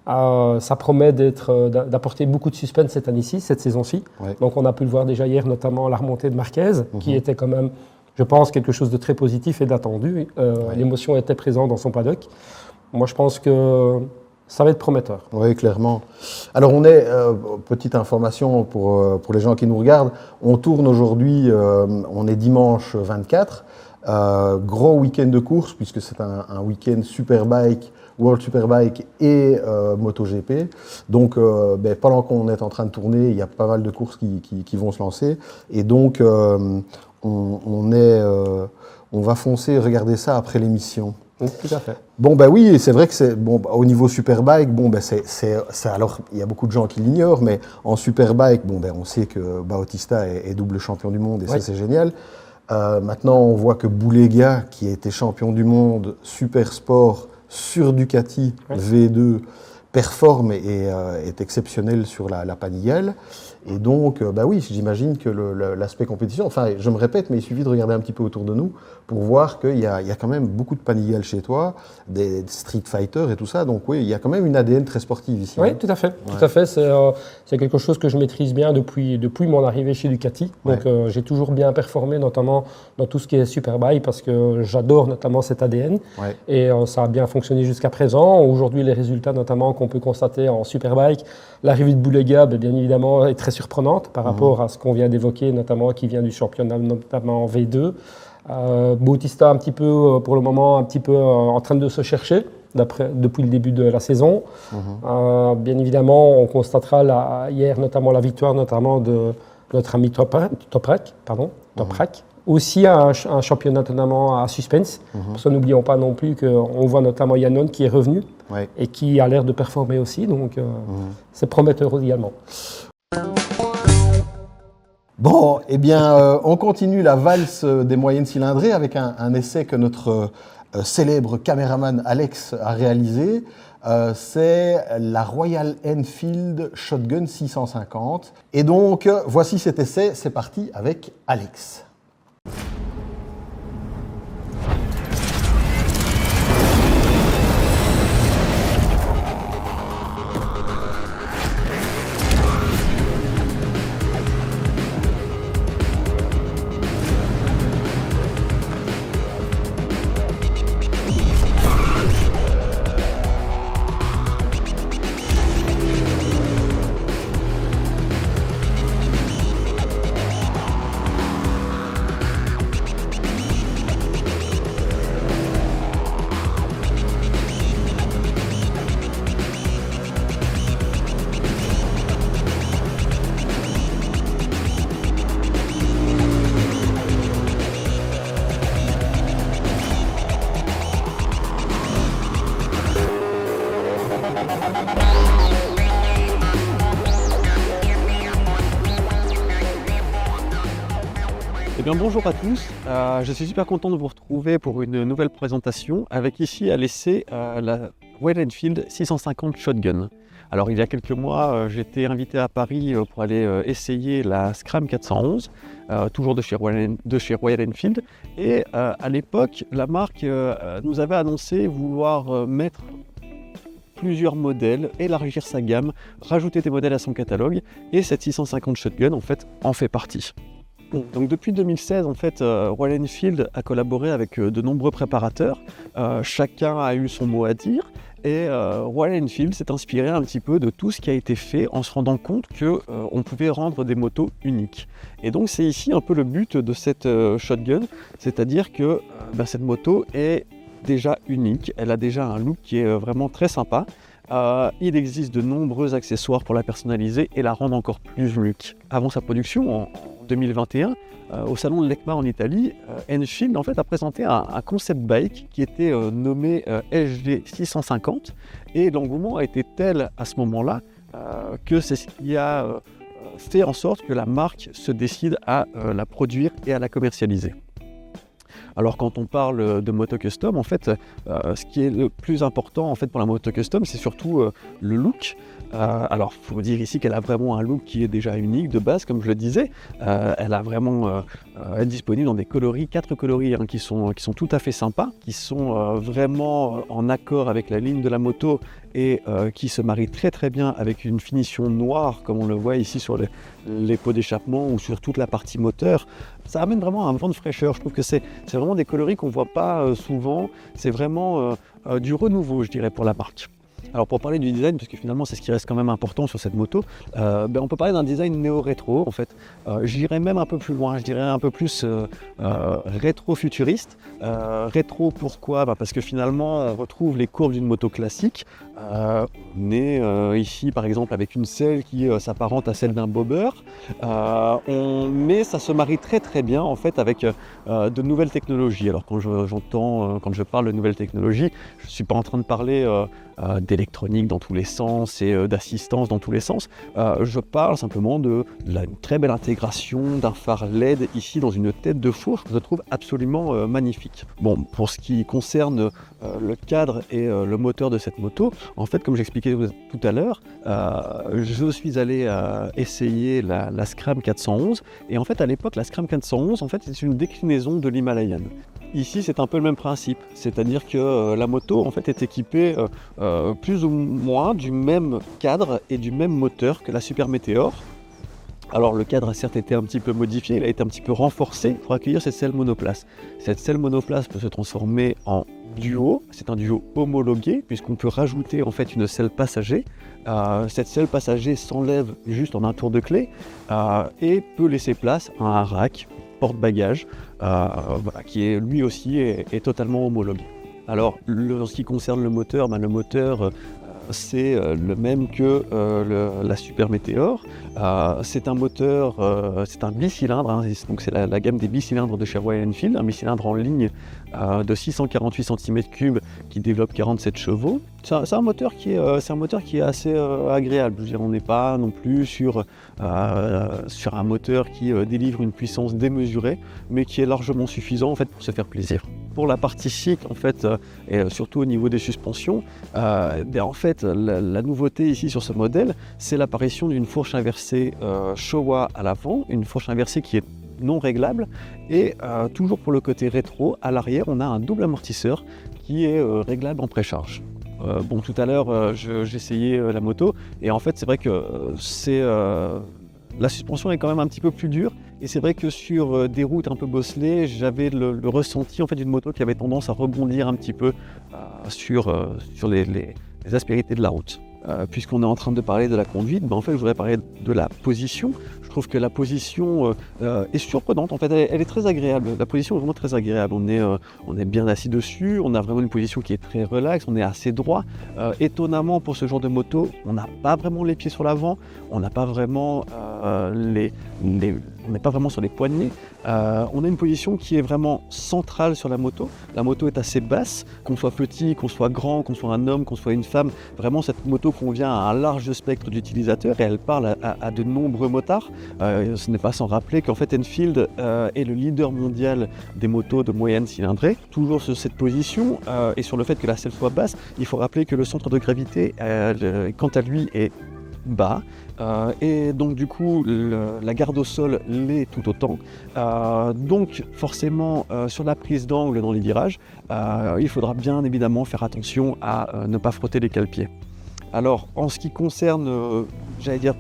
ça promet d'apporter beaucoup de suspense cette saison-ci. Ouais. Donc on a pu le voir déjà hier, notamment la remontée de Marquez, qui était quand même, je pense, quelque chose de très positif et d'attendu. L'émotion était présente dans son paddock. Moi, je pense que ça va être prometteur. Oui, clairement. Alors, on est, petite information pour les gens qui nous regardent, on tourne aujourd'hui, on est dimanche 24, gros week-end de course, puisque c'est un week-end Superbike, World Superbike et MotoGP. Donc, pendant qu'on est en train de tourner, il y a pas mal de courses qui vont se lancer. Et donc, on va foncer regarder ça après l'émission. Tout à fait. Bon, oui, c'est vrai que c'est au niveau Superbike, alors il y a beaucoup de gens qui l'ignorent, mais en Superbike, on sait que Bautista est double champion du monde et ça c'est génial. Maintenant, on voit que Boulega, qui a été champion du monde Super Sport sur Ducati V2, performe et est exceptionnel sur la Panigale. Et donc, oui, j'imagine que l'aspect compétition, enfin, je me répète, mais il suffit de regarder un petit peu autour de nous pour voir qu'il y a quand même beaucoup de Panigale chez toi, des Street Fighter et tout ça. Donc oui, il y a quand même une ADN très sportive ici. Oui, tout à fait. Tout à fait. C'est quelque chose que je maîtrise bien depuis mon arrivée chez Ducati. Donc j'ai toujours bien performé, notamment dans tout ce qui est Superbike, parce que j'adore notamment cet ADN. Ouais. Et ça a bien fonctionné jusqu'à présent. Aujourd'hui, les résultats notamment qu'on peut constater en Superbike, l'arrivée de Boulega, bien évidemment, est très surprenante par rapport à ce qu'on vient d'évoquer, notamment qui vient du championnat, notamment en V2. Bautista un petit peu, pour le moment, un petit peu en train de se chercher depuis le début de la saison. Bien évidemment, on constatera hier notamment la victoire notamment de notre ami Toprak. Aussi un championnat notamment à suspense. Parce que n'oublions pas non plus qu'on voit notamment Yannon qui est revenu et qui a l'air de performer aussi. Donc c'est prometteur également. Bon, eh bien, on continue la valse des moyennes cylindrées avec un essai que notre célèbre caméraman Alex a réalisé. C'est la Royal Enfield Shotgun 650. Et donc, voici cet essai. C'est parti avec Alex. Eh bien, bonjour à tous, je suis super content de vous retrouver pour une nouvelle présentation avec ici à l'essai la Royal Enfield 650 Shotgun. Alors il y a quelques mois, j'étais invité à Paris pour aller essayer la Scram 411, toujours de chez Royal Enfield. Et à l'époque, la marque nous avait annoncé vouloir mettre plusieurs modèles, élargir sa gamme, rajouter des modèles à son catalogue. Et cette 650 Shotgun, en fait, en fait partie. Donc depuis 2016, en fait, Royal Enfield a collaboré avec de nombreux préparateurs. Chacun a eu son mot à dire. Et Royal Enfield s'est inspiré un petit peu de tout ce qui a été fait en se rendant compte qu'on pouvait rendre des motos uniques. Et donc c'est ici un peu le but de cette shotgun, c'est-à-dire que cette moto est déjà unique, elle a déjà un look qui est vraiment très sympa. Il existe de nombreux accessoires pour la personnaliser et la rendre encore plus unique. Avant sa production, en 2021, au salon de l'ECMA en Italie, Enfield en fait, a présenté un concept bike qui était nommé SG 650 et l'engouement a été tel à ce moment-là que c'est ce qui a fait en sorte que la marque se décide à la produire et à la commercialiser. Alors quand on parle de moto custom, en fait, ce qui est le plus important en fait, pour la moto custom, c'est surtout le look. Alors il faut dire ici qu'elle a vraiment un look qui est déjà unique de base, comme je le disais. Elle a vraiment est disponible dans des coloris, 4 coloris qui sont tout à fait sympas, qui sont vraiment en accord avec la ligne de la moto et qui se marient très très bien avec une finition noire, comme on le voit ici sur les pots d'échappement ou sur toute la partie moteur. Ça amène vraiment un vent de fraîcheur. Je trouve que c'est vraiment des coloris qu'on ne voit pas souvent. C'est vraiment du renouveau, je dirais, pour la marque. Alors pour parler du design, parce que finalement c'est ce qui reste quand même important sur cette moto, on peut parler d'un design néo-rétro en fait. J'irais même un peu plus loin, je dirais un peu plus rétro-futuriste. Rétro pourquoi ? Parce que finalement on retrouve les courbes d'une moto classique. On est ici par exemple avec une selle qui s'apparente à celle d'un bobber. Mais ça se marie très très bien en fait avec de nouvelles technologies. Alors quand je parle de nouvelles technologies, je ne suis pas en train de parler des d'électronique dans tous les sens et d'assistance dans tous les sens. Je parle simplement de une très belle intégration d'un phare LED ici dans une tête de fourche que je trouve absolument magnifique. Bon, pour ce qui concerne le cadre et le moteur de cette moto, en fait, comme j'expliquais tout à l'heure, je suis allé essayer la Scram 411 et en fait, à l'époque, la Scram 411, en fait, c'est une déclinaison de l'Himalayan. Ici, c'est un peu le même principe, c'est-à-dire que la moto en fait, est équipée plus ou moins du même cadre et du même moteur que la Super Meteor. Alors le cadre a certes été un petit peu modifié, il a été un petit peu renforcé pour accueillir cette selle monoplace. Cette selle monoplace peut se transformer en duo, c'est un duo homologué puisqu'on peut rajouter en fait une selle passager. Cette selle passager s'enlève juste en un tour de clé et peut laisser place à un rack porte-bagages qui est lui aussi est totalement homologué. Alors en ce qui concerne le moteur, le moteur c'est le même que la Super Meteor. C'est un moteur, c'est un bicylindre, hein, donc c'est la gamme des bicylindres de chez Royal Enfield, un bicylindre en ligne de 648 cm3 qui développe 47 chevaux. C'est un moteur qui est assez agréable. Je veux dire, on n'est pas non plus sur un moteur qui délivre une puissance démesurée, mais qui est largement suffisant en fait pour se faire plaisir. Pour la partie chic, en fait, et surtout au niveau des suspensions, en fait, la nouveauté ici sur ce modèle, c'est l'apparition d'une fourche inversée Showa à l'avant, une fourche inversée qui est non réglable, et toujours pour le côté rétro, à l'arrière, on a un double amortisseur qui est réglable en précharge. Bon, tout à l'heure, j'essayais la moto, et en fait, c'est vrai que la suspension est quand même un petit peu plus dure, et c'est vrai que sur des routes un peu bosselées, j'avais le ressenti en fait, d'une moto qui avait tendance à rebondir un petit peu sur les aspérités de la route. Puisqu'on est en train de parler de la conduite, en fait, je voudrais parler de la position. Je trouve que la position est surprenante. En fait, elle est très agréable. La position est vraiment très agréable. On est bien assis dessus. On a vraiment une position qui est très relaxe. On est assez droit. Étonnamment, pour ce genre de moto, on n'a pas vraiment les pieds sur l'avant. On n'a pas vraiment on n'est pas vraiment sur les poignets. On a une position qui est vraiment centrale sur la moto. La moto est assez basse, qu'on soit petit, qu'on soit grand, qu'on soit un homme, qu'on soit une femme. Vraiment, cette moto convient à un large spectre d'utilisateurs et elle parle à de nombreux motards. Ce n'est pas sans rappeler qu'en fait Enfield est le leader mondial des motos de moyenne cylindrée. Toujours sur cette position et sur le fait que la selle soit basse, il faut rappeler que le centre de gravité, quant à lui, est bas. Et donc du coup la garde au sol l'est tout autant. Donc forcément sur la prise d'angle dans les virages, il faudra bien évidemment faire attention à ne pas frotter les cale-pieds. Alors en ce qui concerne, j'allais dire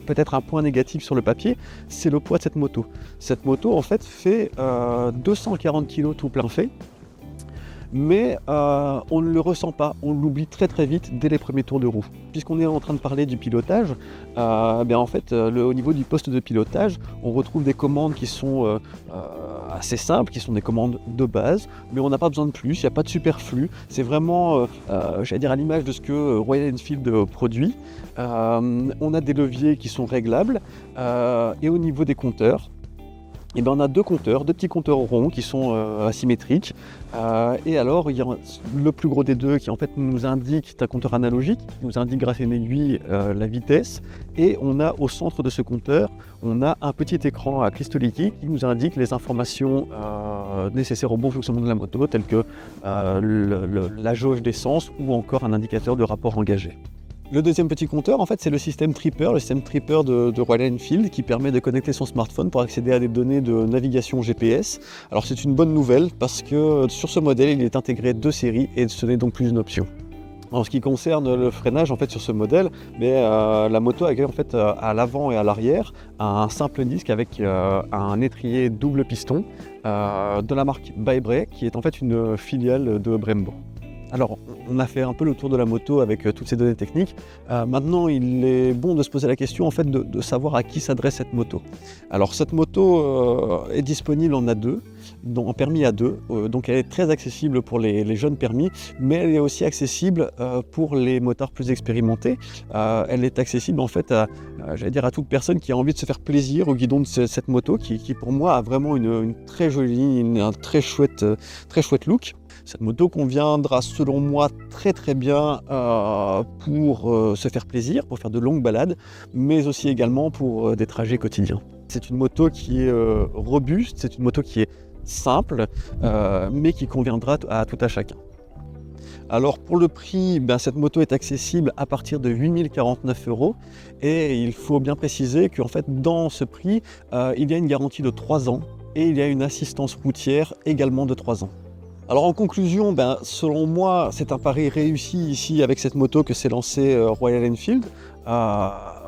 peut-être un point négatif sur le papier, c'est le poids de cette moto. Cette moto en fait fait 240 kg tout plein fait. Mais on ne le ressent pas, on l'oublie très très vite dès les premiers tours de roue. Puisqu'on est en train de parler du pilotage, en fait, au niveau du poste de pilotage, on retrouve des commandes qui sont assez simples, qui sont des commandes de base, mais on n'a pas besoin de plus, il n'y a pas de superflu. C'est vraiment, j'allais dire, à l'image de ce que Royal Enfield produit. On a des leviers qui sont réglables, et au niveau des compteurs, on a deux petits compteurs ronds qui sont asymétriques. Et alors, il y a le plus gros des deux qui en fait nous indique, c'est un compteur analogique, qui nous indique grâce à une aiguille la vitesse. Et on a au centre de ce compteur, on a un petit écran à cristaux liquides qui nous indique les informations nécessaires au bon fonctionnement de la moto, telles que la jauge d'essence ou encore un indicateur de rapport engagé. Le deuxième petit compteur, en fait, c'est le système Tripper de Royal Enfield qui permet de connecter son smartphone pour accéder à des données de navigation GPS. Alors c'est une bonne nouvelle parce que sur ce modèle, il est intégré 2 séries et ce n'est donc plus une option. En ce qui concerne le freinage, en fait, sur ce modèle, la moto accueille en fait à l'avant et à l'arrière un simple disque avec un étrier double piston de la marque By-Bray qui est en fait une filiale de Brembo. Alors, on a fait un peu le tour de la moto avec toutes ces données techniques. Maintenant, il est bon de se poser la question en fait, de savoir à qui s'adresse cette moto. Alors, cette moto est disponible en A2, en permis A2, donc elle est très accessible pour les jeunes permis, mais elle est aussi accessible pour les motards plus expérimentés. Elle est accessible en fait à toute personne qui a envie de se faire plaisir au guidon de cette moto, qui pour moi a vraiment une très jolie, un très chouette look. Cette moto conviendra selon moi très très bien pour se faire plaisir, pour faire de longues balades, mais aussi également pour des trajets quotidiens. C'est une moto qui est robuste, c'est une moto qui est simple, mais qui conviendra à tout à chacun. Alors pour le prix, cette moto est accessible à partir de 8 049 € et il faut bien préciser qu'en fait dans ce prix, il y a une garantie de 3 ans et il y a une assistance routière également de 3 ans. Alors en conclusion, selon moi, c'est un pari réussi ici avec cette moto que s'est lancée Royal Enfield.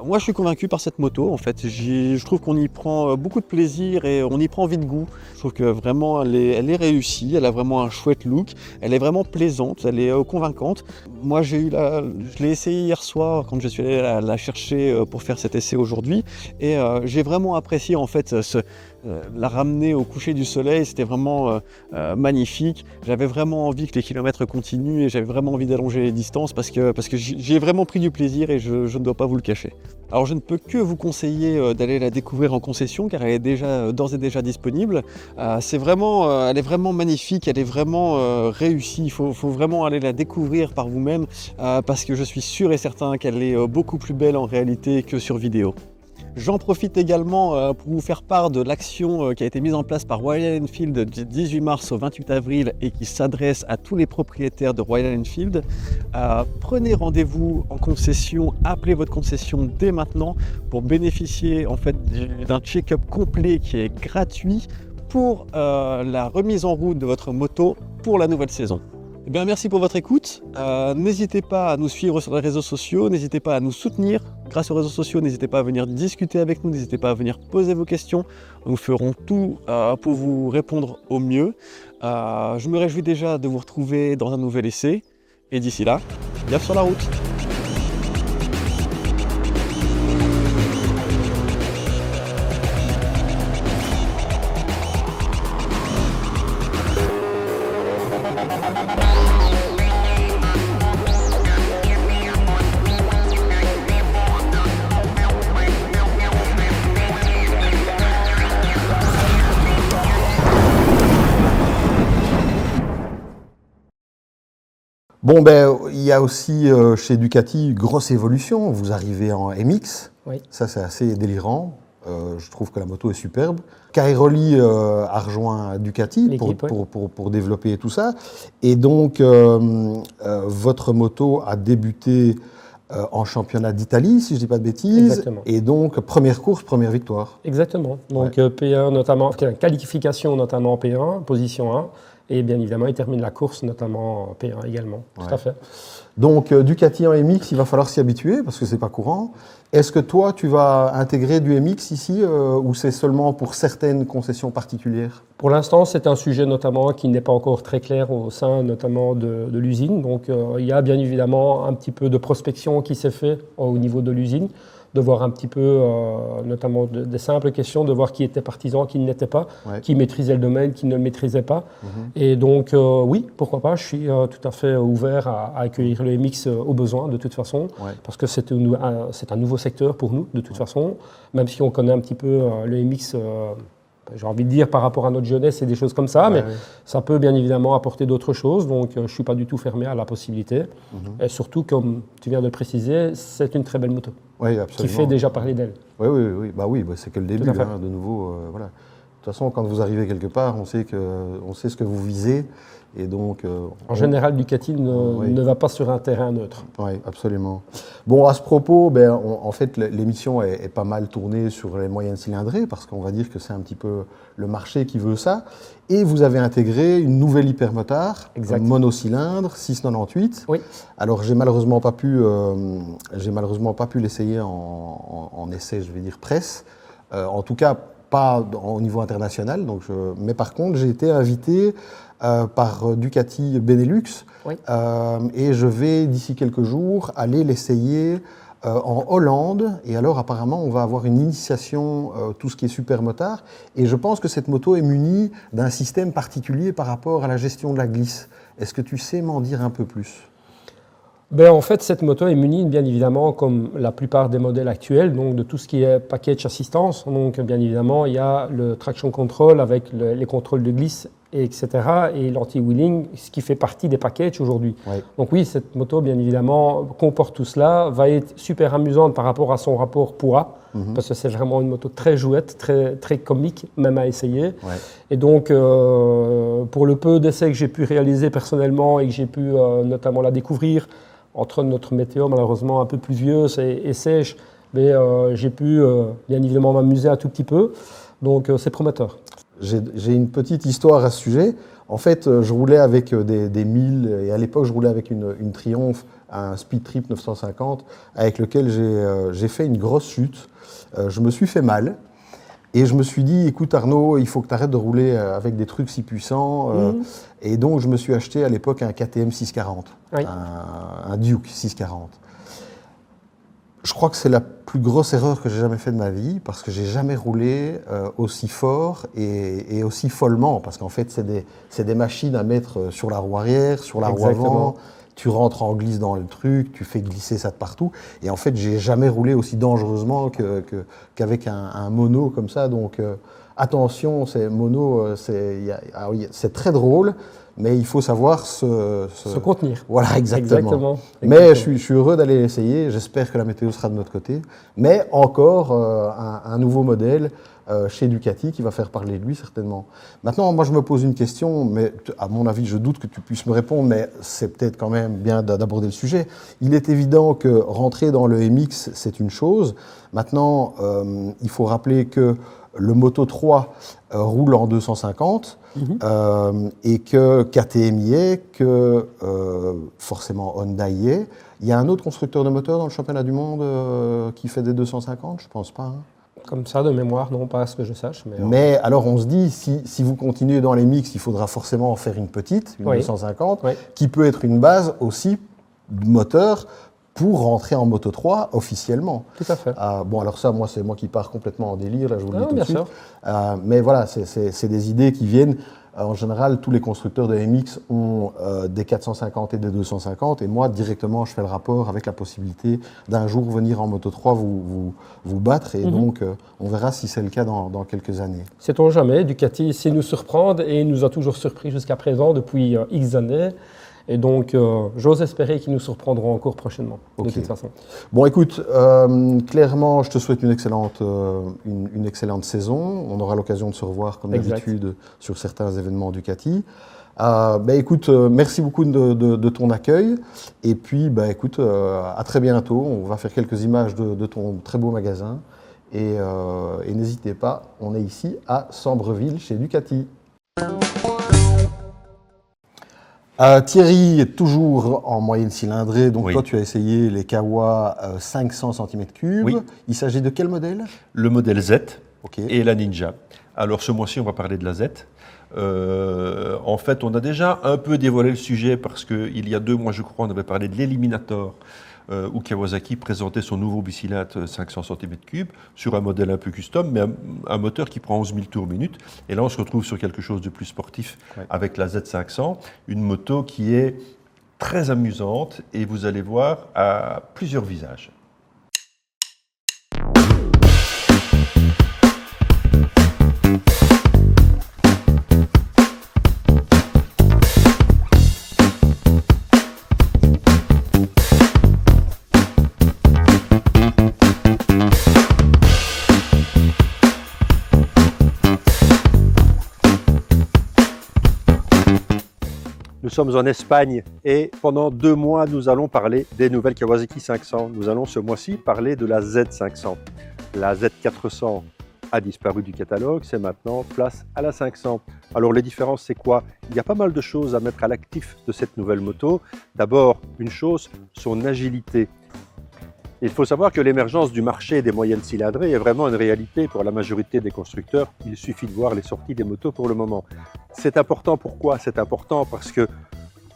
Moi je suis convaincu par cette moto en fait, je trouve qu'on y prend beaucoup de plaisir et on y prend vite goût. Je trouve que vraiment elle est réussie, elle a vraiment un chouette look, elle est vraiment plaisante, elle est convaincante. Moi je l'ai essayé hier soir quand je suis allé la chercher pour faire cet essai aujourd'hui et j'ai vraiment apprécié en fait la ramener au coucher du soleil, c'était vraiment magnifique. J'avais vraiment envie que les kilomètres continuent et j'avais vraiment envie d'allonger les distances parce que j'ai vraiment pris du plaisir et je ne dois pas vous le cacher. Alors je ne peux que vous conseiller d'aller la découvrir en concession car elle est d'ores et déjà disponible. Elle est vraiment magnifique, elle est vraiment réussie. Il faut vraiment aller la découvrir par vous-même parce que je suis sûr et certain qu'elle est beaucoup plus belle en réalité que sur vidéo. J'en profite également pour vous faire part de l'action qui a été mise en place par Royal Enfield du 18 mars au 28 avril et qui s'adresse à tous les propriétaires de Royal Enfield. Prenez rendez-vous en concession, appelez votre concession dès maintenant pour bénéficier en fait d'un check-up complet qui est gratuit pour la remise en route de votre moto pour la nouvelle saison. Eh bien, merci pour votre écoute. N'hésitez pas à nous suivre sur les réseaux sociaux, n'hésitez pas à nous soutenir grâce aux réseaux sociaux, n'hésitez pas à venir discuter avec nous, n'hésitez pas à venir poser vos questions. Nous ferons tout pour vous répondre au mieux. Je me réjouis déjà de vous retrouver dans un nouvel essai. Et d'ici là, bienvenue sur la route. Bon, il y a aussi chez Ducati une grosse évolution. Vous arrivez en MX, Oui. Ça c'est assez délirant. Je trouve que la moto est superbe. Cairoli a rejoint Ducati L'équipe, pour développer tout ça. Et donc, votre moto a débuté en championnat d'Italie, si je ne dis pas de bêtises. Exactement. Et donc, première course, première victoire. Exactement. Donc P1 notamment, qualification notamment en P1, position 1. Et bien évidemment, il termine la course, notamment en P1 également. Tout à fait. Donc, Ducati en MX, il va falloir s'y habituer parce que c'est pas courant. Est-ce que toi, tu vas intégrer du MX ici ou c'est seulement pour certaines concessions particulières? Pour l'instant, c'est un sujet notamment qui n'est pas encore très clair au sein notamment de l'usine. Donc, il y a bien évidemment un petit peu de prospection qui s'est fait au niveau de l'usine, de voir un petit peu, notamment des simples questions, de voir qui était partisan, qui ne l'était pas, qui maîtrisait le domaine, qui ne le maîtrisait pas. Et donc, oui, pourquoi pas, je suis tout à fait ouvert à accueillir le MX au besoin, de toute façon, parce que c'est un nouveau secteur pour nous, de toute façon, même si on connaît un petit peu le MX, j'ai envie de dire par rapport à notre jeunesse et des choses comme ça, mais ça peut bien évidemment apporter d'autres choses, donc je ne suis pas du tout fermé à la possibilité. Et surtout, comme tu viens de le préciser, c'est une très belle moto. Oui, absolument. Qui fait déjà parler d'elle. Oui, c'est que le début, de nouveau. Voilà. De toute façon, quand vous arrivez quelque part, on sait ce que vous visez. Et donc, en général, Ducati ne va pas sur un terrain neutre. Oui, absolument. Bon, à ce propos, en fait, l'émission est pas mal tournée sur les moyennes cylindrées, parce qu'on va dire que c'est un petit peu le marché qui veut ça. Et vous avez intégré une nouvelle hypermotard, monocylindre, 698. Oui. Alors, j'ai malheureusement pas pu l'essayer en essai, je vais dire, presse. En tout cas, pas au niveau international. Donc mais par contre, j'ai été invité par Ducati Benelux et je vais, d'ici quelques jours, aller l'essayer en Hollande. Et alors, apparemment, on va avoir une initiation, tout ce qui est supermotard. Et je pense que cette moto est munie d'un système particulier par rapport à la gestion de la glisse. Est-ce que tu sais m'en dire un peu plus ? En fait, cette moto est munie, bien évidemment, comme la plupart des modèles actuels, donc de tout ce qui est package assistance. Donc, bien évidemment, il y a le traction control avec les contrôles de glisse et etc. Et l'anti-wheeling, ce qui fait partie des packages aujourd'hui. Ouais. Donc oui, cette moto, bien évidemment, comporte tout cela, va être super amusante par rapport à son rapport poids, parce que c'est vraiment une moto très jouette, très, très comique, même à essayer. Ouais. Et donc, pour le peu d'essais que j'ai pu réaliser personnellement et que j'ai pu notamment la découvrir, entre notre météo malheureusement un peu pluvieuse et sèche, mais j'ai pu bien évidemment m'amuser un tout petit peu. Donc c'est prometteur. J'ai une petite histoire à ce sujet. En fait, je roulais avec des 1000 et à l'époque, je roulais avec une Triumph, un Speed Trip 950, avec lequel j'ai fait une grosse chute. Je me suis fait mal et je me suis dit, écoute Arnaud, il faut que tu arrêtes de rouler avec des trucs si puissants. Et donc, je me suis acheté à l'époque un KTM 640, Oui. un Duke 640. Je crois que c'est la plus grosse erreur que j'ai jamais faite de ma vie parce que j'ai jamais roulé aussi fort et aussi follement parce qu'en fait c'est des machines à mettre sur la roue arrière, sur la roue avant. Tu rentres en glisse dans le truc, tu fais glisser ça de partout. Et en fait, j'ai jamais roulé aussi dangereusement qu'avec un mono comme ça. Donc attention, c'est mono, c'est très drôle. Mais il faut savoir se contenir. Voilà, exactement. Mais Exactement. je suis heureux d'aller l'essayer. J'espère que la météo sera de notre côté. Mais encore un nouveau modèle chez Ducati qui va faire parler de lui certainement. Maintenant, moi je me pose une question, mais à mon avis, je doute que tu puisses me répondre, mais c'est peut-être quand même bien d'aborder le sujet. Il est évident que rentrer dans le MX, c'est une chose. Maintenant, il faut rappeler que le Moto 3 roule en 250 et que KTM y est, que forcément Honda y est. Il y a un autre constructeur de moteurs dans le championnat du monde qui fait des 250, je pense pas. Hein. Comme ça, de mémoire, non, pas à ce que je sache. Mais alors on se dit, si vous continuez dans les mix, il faudra forcément en faire une petite, une 250, qui peut être une base aussi de moteur pour rentrer en Moto 3 officiellement. Tout à fait. Bon, alors ça, moi, c'est moi qui pars complètement en délire, là, je vous le dis tout de suite. Sûr. Mais voilà, c'est des idées qui viennent. En général, tous les constructeurs de MX ont des 450 et des 250. Et moi, directement, je fais le rapport avec la possibilité d'un jour venir en Moto 3 vous battre. Et donc, on verra si c'est le cas dans quelques années. Sait-on jamais, Ducati sait nous surprendre et nous a toujours surpris jusqu'à présent depuis X années. Et donc, j'ose espérer qu'ils nous surprendront encore prochainement, de toute façon. Bon, écoute, clairement, je te souhaite une excellente saison. On aura l'occasion de se revoir, comme d'habitude, sur certains événements Ducati. Écoute, merci beaucoup de ton accueil. Et puis, écoute, à très bientôt. On va faire quelques images de ton très beau magasin. Et n'hésitez pas, on est ici à Sambreville, chez Ducati. Thierry est toujours en moyenne cylindrée, donc toi tu as essayé les Kawa 500 cm3. Oui. Il s'agit de quel modèle? Le modèle Z et la Ninja. Alors ce mois-ci on va parler de la Z. En fait on a déjà un peu dévoilé le sujet parce qu'il y a 2 mois je crois on avait parlé de l'Eliminator où Kawasaki présentait son nouveau bicylindre 500 cm3 sur un modèle un peu custom, mais un moteur qui prend 11 000 tours minute. Et là, on se retrouve sur quelque chose de plus sportif avec la Z500, une moto qui est très amusante et vous allez voir à plusieurs visages. Nous sommes en Espagne et pendant 2 mois, nous allons parler des nouvelles Kawasaki 500. Nous allons ce mois-ci parler de la Z500. La Z400 a disparu du catalogue, c'est maintenant place à la 500. Alors les différences, c'est quoi? Il y a pas mal de choses à mettre à l'actif de cette nouvelle moto. D'abord, une chose, son agilité. Il faut savoir que l'émergence du marché des moyennes cylindrées est vraiment une réalité pour la majorité des constructeurs. Il suffit de voir les sorties des motos pour le moment. C'est important, pourquoi? C'est important parce que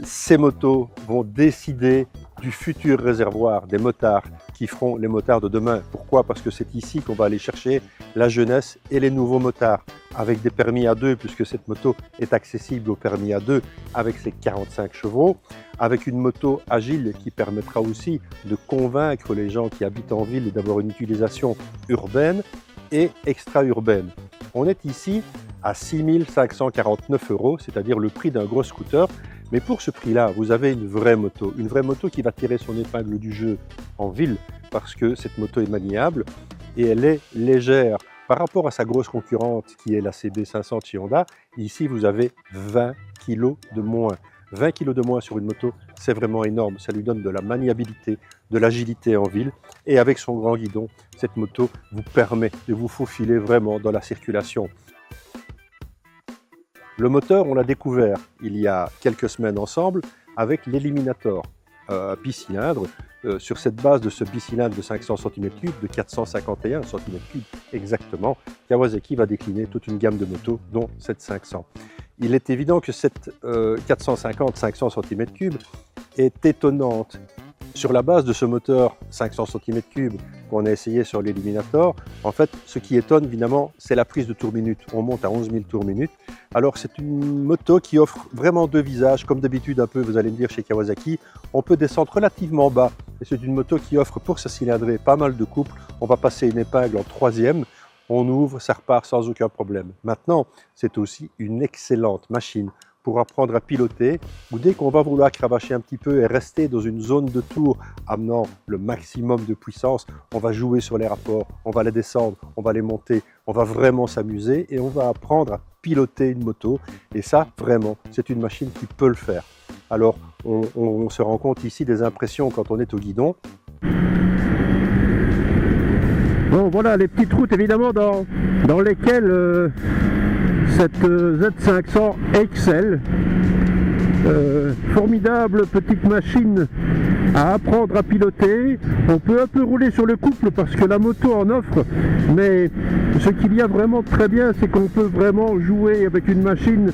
ces motos vont décider du futur réservoir des motards qui feront les motards de demain. Pourquoi? Parce que c'est ici qu'on va aller chercher la jeunesse et les nouveaux motards avec des permis A2 puisque cette moto est accessible au permis A2 avec ses 45 chevaux, avec une moto agile qui permettra aussi de convaincre les gens qui habitent en ville d'avoir une utilisation urbaine et extra-urbaine. On est ici à 6 549 €, c'est-à-dire le prix d'un gros scooter. Mais pour ce prix-là, vous avez une vraie moto qui va tirer son épingle du jeu en ville, parce que cette moto est maniable et elle est légère. Par rapport à sa grosse concurrente qui est la CB500 de chez Honda, ici vous avez 20 kg de moins. 20 kg de moins sur une moto, c'est vraiment énorme. Ça lui donne de la maniabilité, de l'agilité en ville. Et avec son grand guidon, cette moto vous permet de vous faufiler vraiment dans la circulation. Le moteur, on l'a découvert il y a quelques semaines ensemble avec l'Eliminator, bicylindre. Sur cette base de ce bicylindre de 500 cm3, de 451 cm3 exactement, Kawasaki va décliner toute une gamme de motos, dont cette 500. Il est évident que cette 450-500 cm3 est étonnante. Sur la base de ce moteur 500 cm3 qu'on a essayé sur l'Eliminator, en fait, ce qui étonne évidemment, c'est la prise de tours minute. On monte à 11 000 tours minute. Alors c'est une moto qui offre vraiment deux visages, comme d'habitude un peu, vous allez me dire, chez Kawasaki. On peut descendre relativement bas. Et c'est une moto qui offre pour sa cylindrée pas mal de couples. On va passer une épingle en troisième. On ouvre, ça repart sans aucun problème. Maintenant, c'est aussi une excellente machine pour apprendre à piloter, ou dès qu'on va vouloir cravacher un petit peu et rester dans une zone de tour amenant le maximum de puissance, on va jouer sur les rapports, on va les descendre, on va les monter, on va vraiment s'amuser et on va apprendre à piloter une moto. Et ça, vraiment, c'est une machine qui peut le faire. Alors, on se rend compte ici des impressions quand on est au guidon. Bon, voilà les petites routes évidemment dans lesquelles cette Z500 excelle. Formidable petite machine à apprendre à piloter. On peut un peu rouler sur le couple parce que la moto en offre, mais ce qu'il y a vraiment de très bien, c'est qu'on peut vraiment jouer avec une machine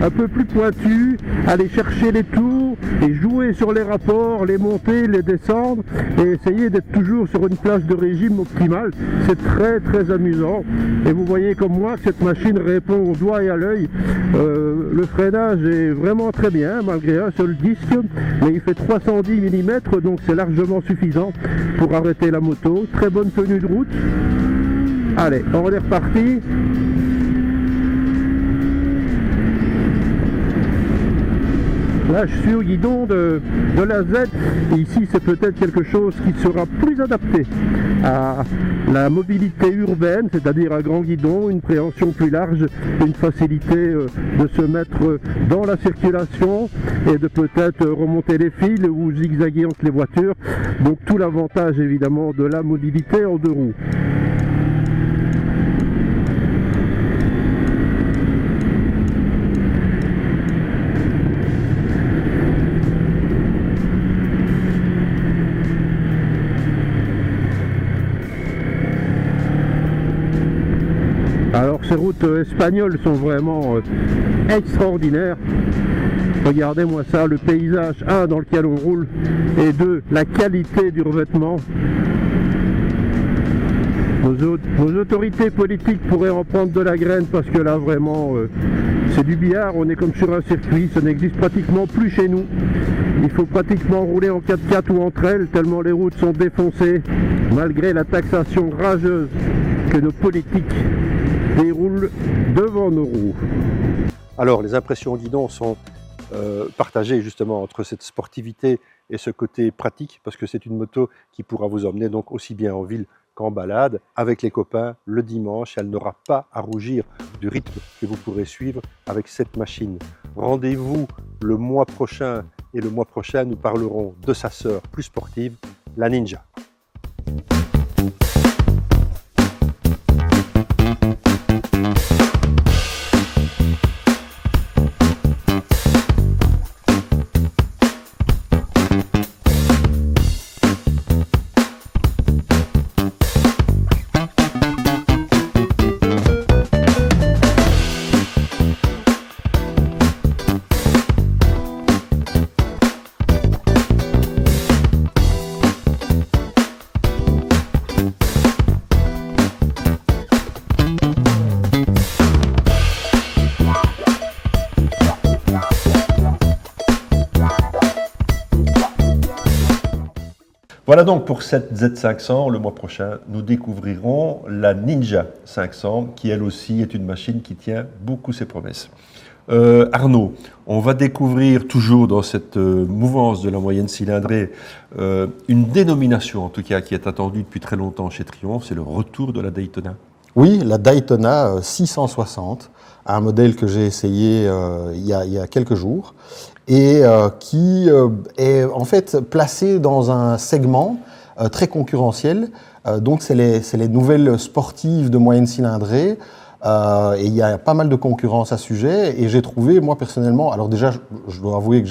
un peu plus pointue, aller chercher les tours et jouer sur les rapports, les monter, les descendre et essayer d'être toujours sur une plage de régime optimale. C'est très très amusant et vous voyez comme moi que cette machine répond au doigt et à l'œil. Le freinage est vraiment très bien malgré un seul disque, mais il fait 310 mm, donc c'est largement suffisant pour arrêter la moto. Très bonne tenue de route. Allez, on est reparti. Là, je suis au guidon de la Z. Et ici, c'est peut-être quelque chose qui sera plus adapté à la mobilité urbaine, c'est-à-dire un grand guidon, une préhension plus large, une facilité de se mettre dans la circulation et de peut-être remonter les fils ou zigzaguer entre les voitures. Donc tout l'avantage évidemment de la mobilité en deux roues. Alors ces routes espagnoles sont vraiment extraordinaires. Regardez-moi ça, le paysage, 1 dans lequel on roule, et 2, la qualité du revêtement. Nos autorités politiques pourraient en prendre de la graine parce que là vraiment c'est du billard, on est comme sur un circuit, ça n'existe pratiquement plus chez nous. Il faut pratiquement rouler en 4x4 ou entre elles tellement les routes sont défoncées malgré la taxation rageuse que nos politiques déroulent devant nos roues. Alors les impressions au guidon sont partagées justement entre cette sportivité et ce côté pratique, parce que c'est une moto qui pourra vous emmener donc aussi bien en ville qu'en balade avec les copains le dimanche. Elle n'aura pas à rougir du rythme que vous pourrez suivre avec cette machine. Rendez-vous le mois prochain, et le mois prochain nous parlerons de sa sœur plus sportive, la Ninja. Voilà donc pour cette Z500. Le mois prochain, nous découvrirons la Ninja 500, qui elle aussi est une machine qui tient beaucoup ses promesses. Arnaud, on va découvrir toujours dans cette mouvance de la moyenne cylindrée une dénomination en tout cas qui est attendue depuis très longtemps chez Triumph, c'est le retour de la Daytona. Oui, la Daytona 660, un modèle que j'ai essayé il y a quelques jours et qui est en fait placé dans un segment très concurrentiel. Donc c'est les nouvelles sportives de moyenne cylindrée. Et il y a pas mal de concurrence à ce sujet et j'ai trouvé, moi personnellement, alors déjà je dois avouer que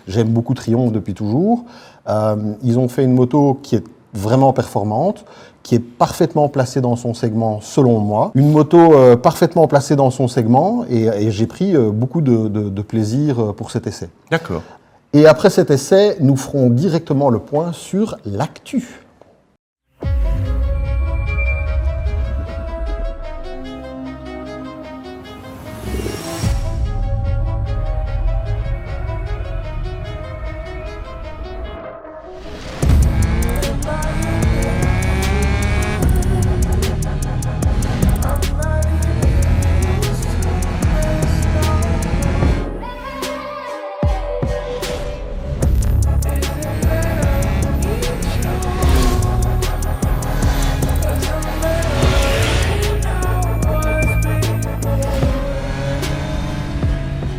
j'aime beaucoup Triumph depuis toujours. Ils ont fait une moto qui est vraiment performante, qui est parfaitement placée dans son segment selon moi. Une moto parfaitement placée dans son segment et j'ai pris beaucoup de plaisir pour cet essai. D'accord. Et après cet essai, nous ferons directement le point sur l'actu.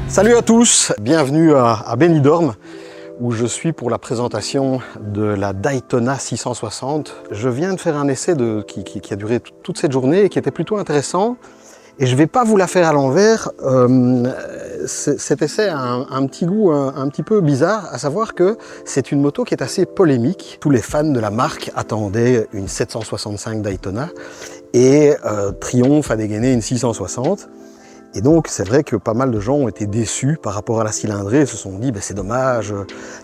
Salut à tous, bienvenue à Benidorm où je suis pour la présentation de la Daytona 660. Je viens de faire un essai qui a duré toute cette journée et qui était plutôt intéressant. Et je ne vais pas vous la faire à l'envers. Cet essai a un petit goût un petit peu bizarre, à savoir que c'est une moto qui est assez polémique. Tous les fans de la marque attendaient une 765 Daytona et Triumph a dégainé une 660. Et donc c'est vrai que pas mal de gens ont été déçus par rapport à la cylindrée et se sont dit c'est dommage,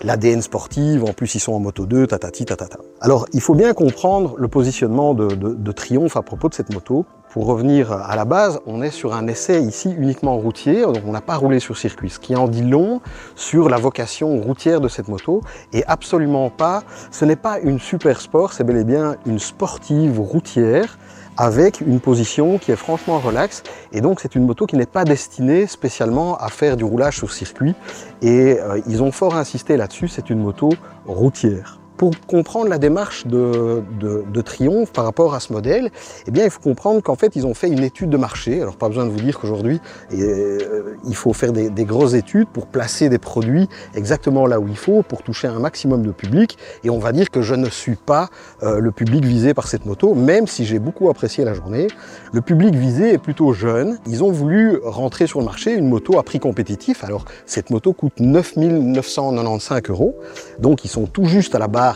l'ADN sportive, en plus ils sont en moto 2, tatati tatata. Alors il faut bien comprendre le positionnement de Triumph à propos de cette moto. Pour revenir à la base, on est sur un essai ici uniquement routier, donc on n'a pas roulé sur circuit, ce qui en dit long sur la vocation routière de cette moto et absolument pas, ce n'est pas une super sport, c'est bel et bien une sportive routière avec une position qui est franchement relaxe et donc c'est une moto qui n'est pas destinée spécialement à faire du roulage sur circuit et ils ont fort insisté là-dessus, c'est une moto routière. Pour comprendre la démarche de Triumph par rapport à ce modèle, eh bien, il faut comprendre qu'en fait, ils ont fait une étude de marché. Alors, pas besoin de vous dire qu'aujourd'hui, il faut faire des grosses études pour placer des produits exactement là où il faut, pour toucher un maximum de public. Et on va dire que je ne suis pas le public visé par cette moto, même si j'ai beaucoup apprécié la journée. Le public visé est plutôt jeune. Ils ont voulu rentrer sur le marché une moto à prix compétitif. Alors, cette moto coûte 9 995 €. Donc, ils sont tout juste à la barre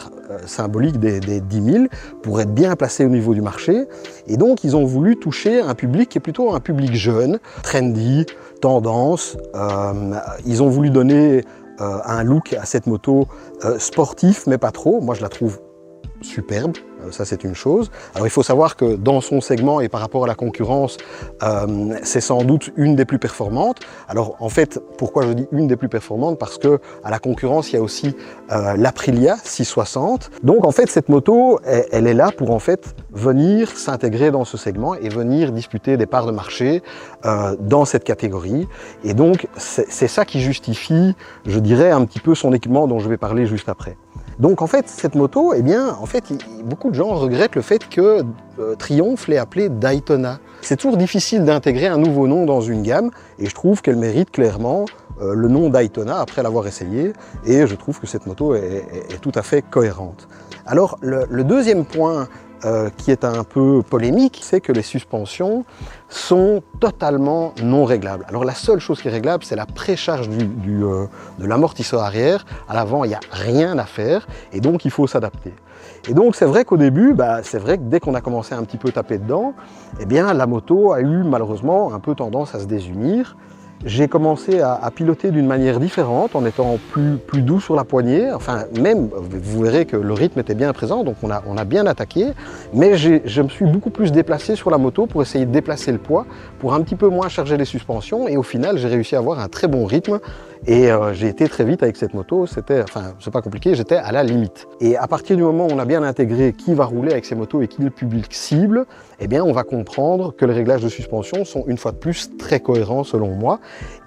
symbolique des 10 000 pour être bien placé au niveau du marché. Et donc, ils ont voulu toucher un public qui est plutôt un public jeune, trendy, tendance. Ils ont voulu donner un look à cette moto sportif, mais pas trop. Moi, je la trouve superbe, ça c'est une chose. Alors il faut savoir que dans son segment et par rapport à la concurrence, c'est sans doute une des plus performantes. Alors en fait, pourquoi je dis une des plus performantes? Parce que à la concurrence, il y a aussi l'Aprilia 660. Donc en fait, cette moto, elle est là pour en fait venir s'intégrer dans ce segment et venir disputer des parts de marché dans cette catégorie. Et donc c'est ça qui justifie, je dirais, un petit peu son équipement dont je vais parler juste après. Donc en fait, cette moto, eh bien, en fait, beaucoup de gens regrettent le fait que Triumph l'ait appelée Daytona. C'est toujours difficile d'intégrer un nouveau nom dans une gamme et je trouve qu'elle mérite clairement le nom Daytona après l'avoir essayé et je trouve que cette moto est tout à fait cohérente. Alors le deuxième point qui est un peu polémique, c'est que les suspensions sont totalement non réglables. Alors la seule chose qui est réglable, c'est la précharge de l'amortisseur arrière. À l'avant, il n'y a rien à faire et donc il faut s'adapter. Et donc c'est vrai qu'au début, c'est vrai que dès qu'on a commencé à un petit peu taper dedans, eh bien la moto a eu malheureusement un peu tendance à se désunir. j'ai commencé à piloter d'une manière différente, en étant plus doux sur la poignée. Enfin, même, vous verrez que le rythme était bien présent, donc on a bien attaqué. Mais je me suis beaucoup plus déplacé sur la moto pour essayer de déplacer le poids, pour un petit peu moins charger les suspensions. Et au final, j'ai réussi à avoir un très bon rythme. Et j'ai été très vite avec cette moto, c'est pas compliqué, j'étais à la limite. Et à partir du moment où on a bien intégré qui va rouler avec ces motos et qui est le public cible, eh bien on va comprendre que les réglages de suspension sont une fois de plus très cohérents selon moi.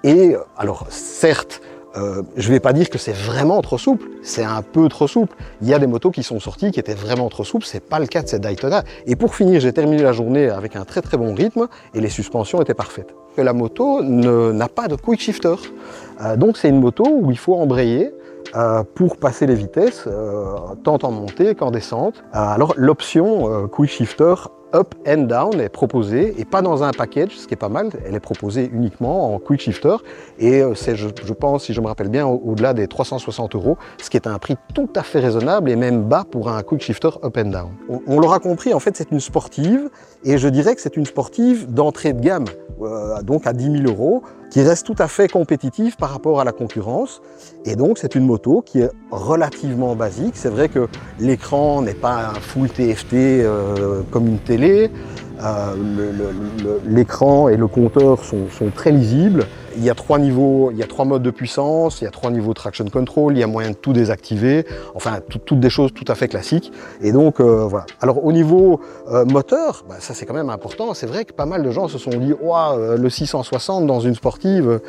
Et alors certes, je ne vais pas dire que c'est vraiment trop souple, c'est un peu trop souple. Il y a des motos qui sont sorties qui étaient vraiment trop souples, c'est pas le cas de cette Daytona. Et pour finir, j'ai terminé la journée avec un très très bon rythme et les suspensions étaient parfaites. La moto n'a pas de quick shifter, donc c'est une moto où il faut embrayer pour passer les vitesses, tant en montée qu'en descente. Alors l'option quick shifter up and down est proposée et pas dans un package, ce qui est pas mal, elle est proposée uniquement en quick shifter et c'est, je pense, si je me rappelle bien, au-delà des 360 €, ce qui est un prix tout à fait raisonnable et même bas pour un quick shifter up and down. On l'aura compris, en fait c'est une sportive et je dirais que c'est une sportive d'entrée de gamme, donc à 10 000 €, qui reste tout à fait compétitive par rapport à la concurrence. Et donc c'est une moto qui est relativement basique. C'est vrai que l'écran n'est pas un full TFT comme une télé. L'écran et le compteur sont très lisibles. Il y a 3 niveaux, il y a 3 modes de puissance, il y a 3 niveaux de traction control, il y a moyen de tout désactiver, enfin toutes des choses tout à fait classiques. Et donc voilà. Alors au niveau moteur, ça c'est quand même important. C'est vrai que pas mal de gens se sont dit le 660 dans une sportive,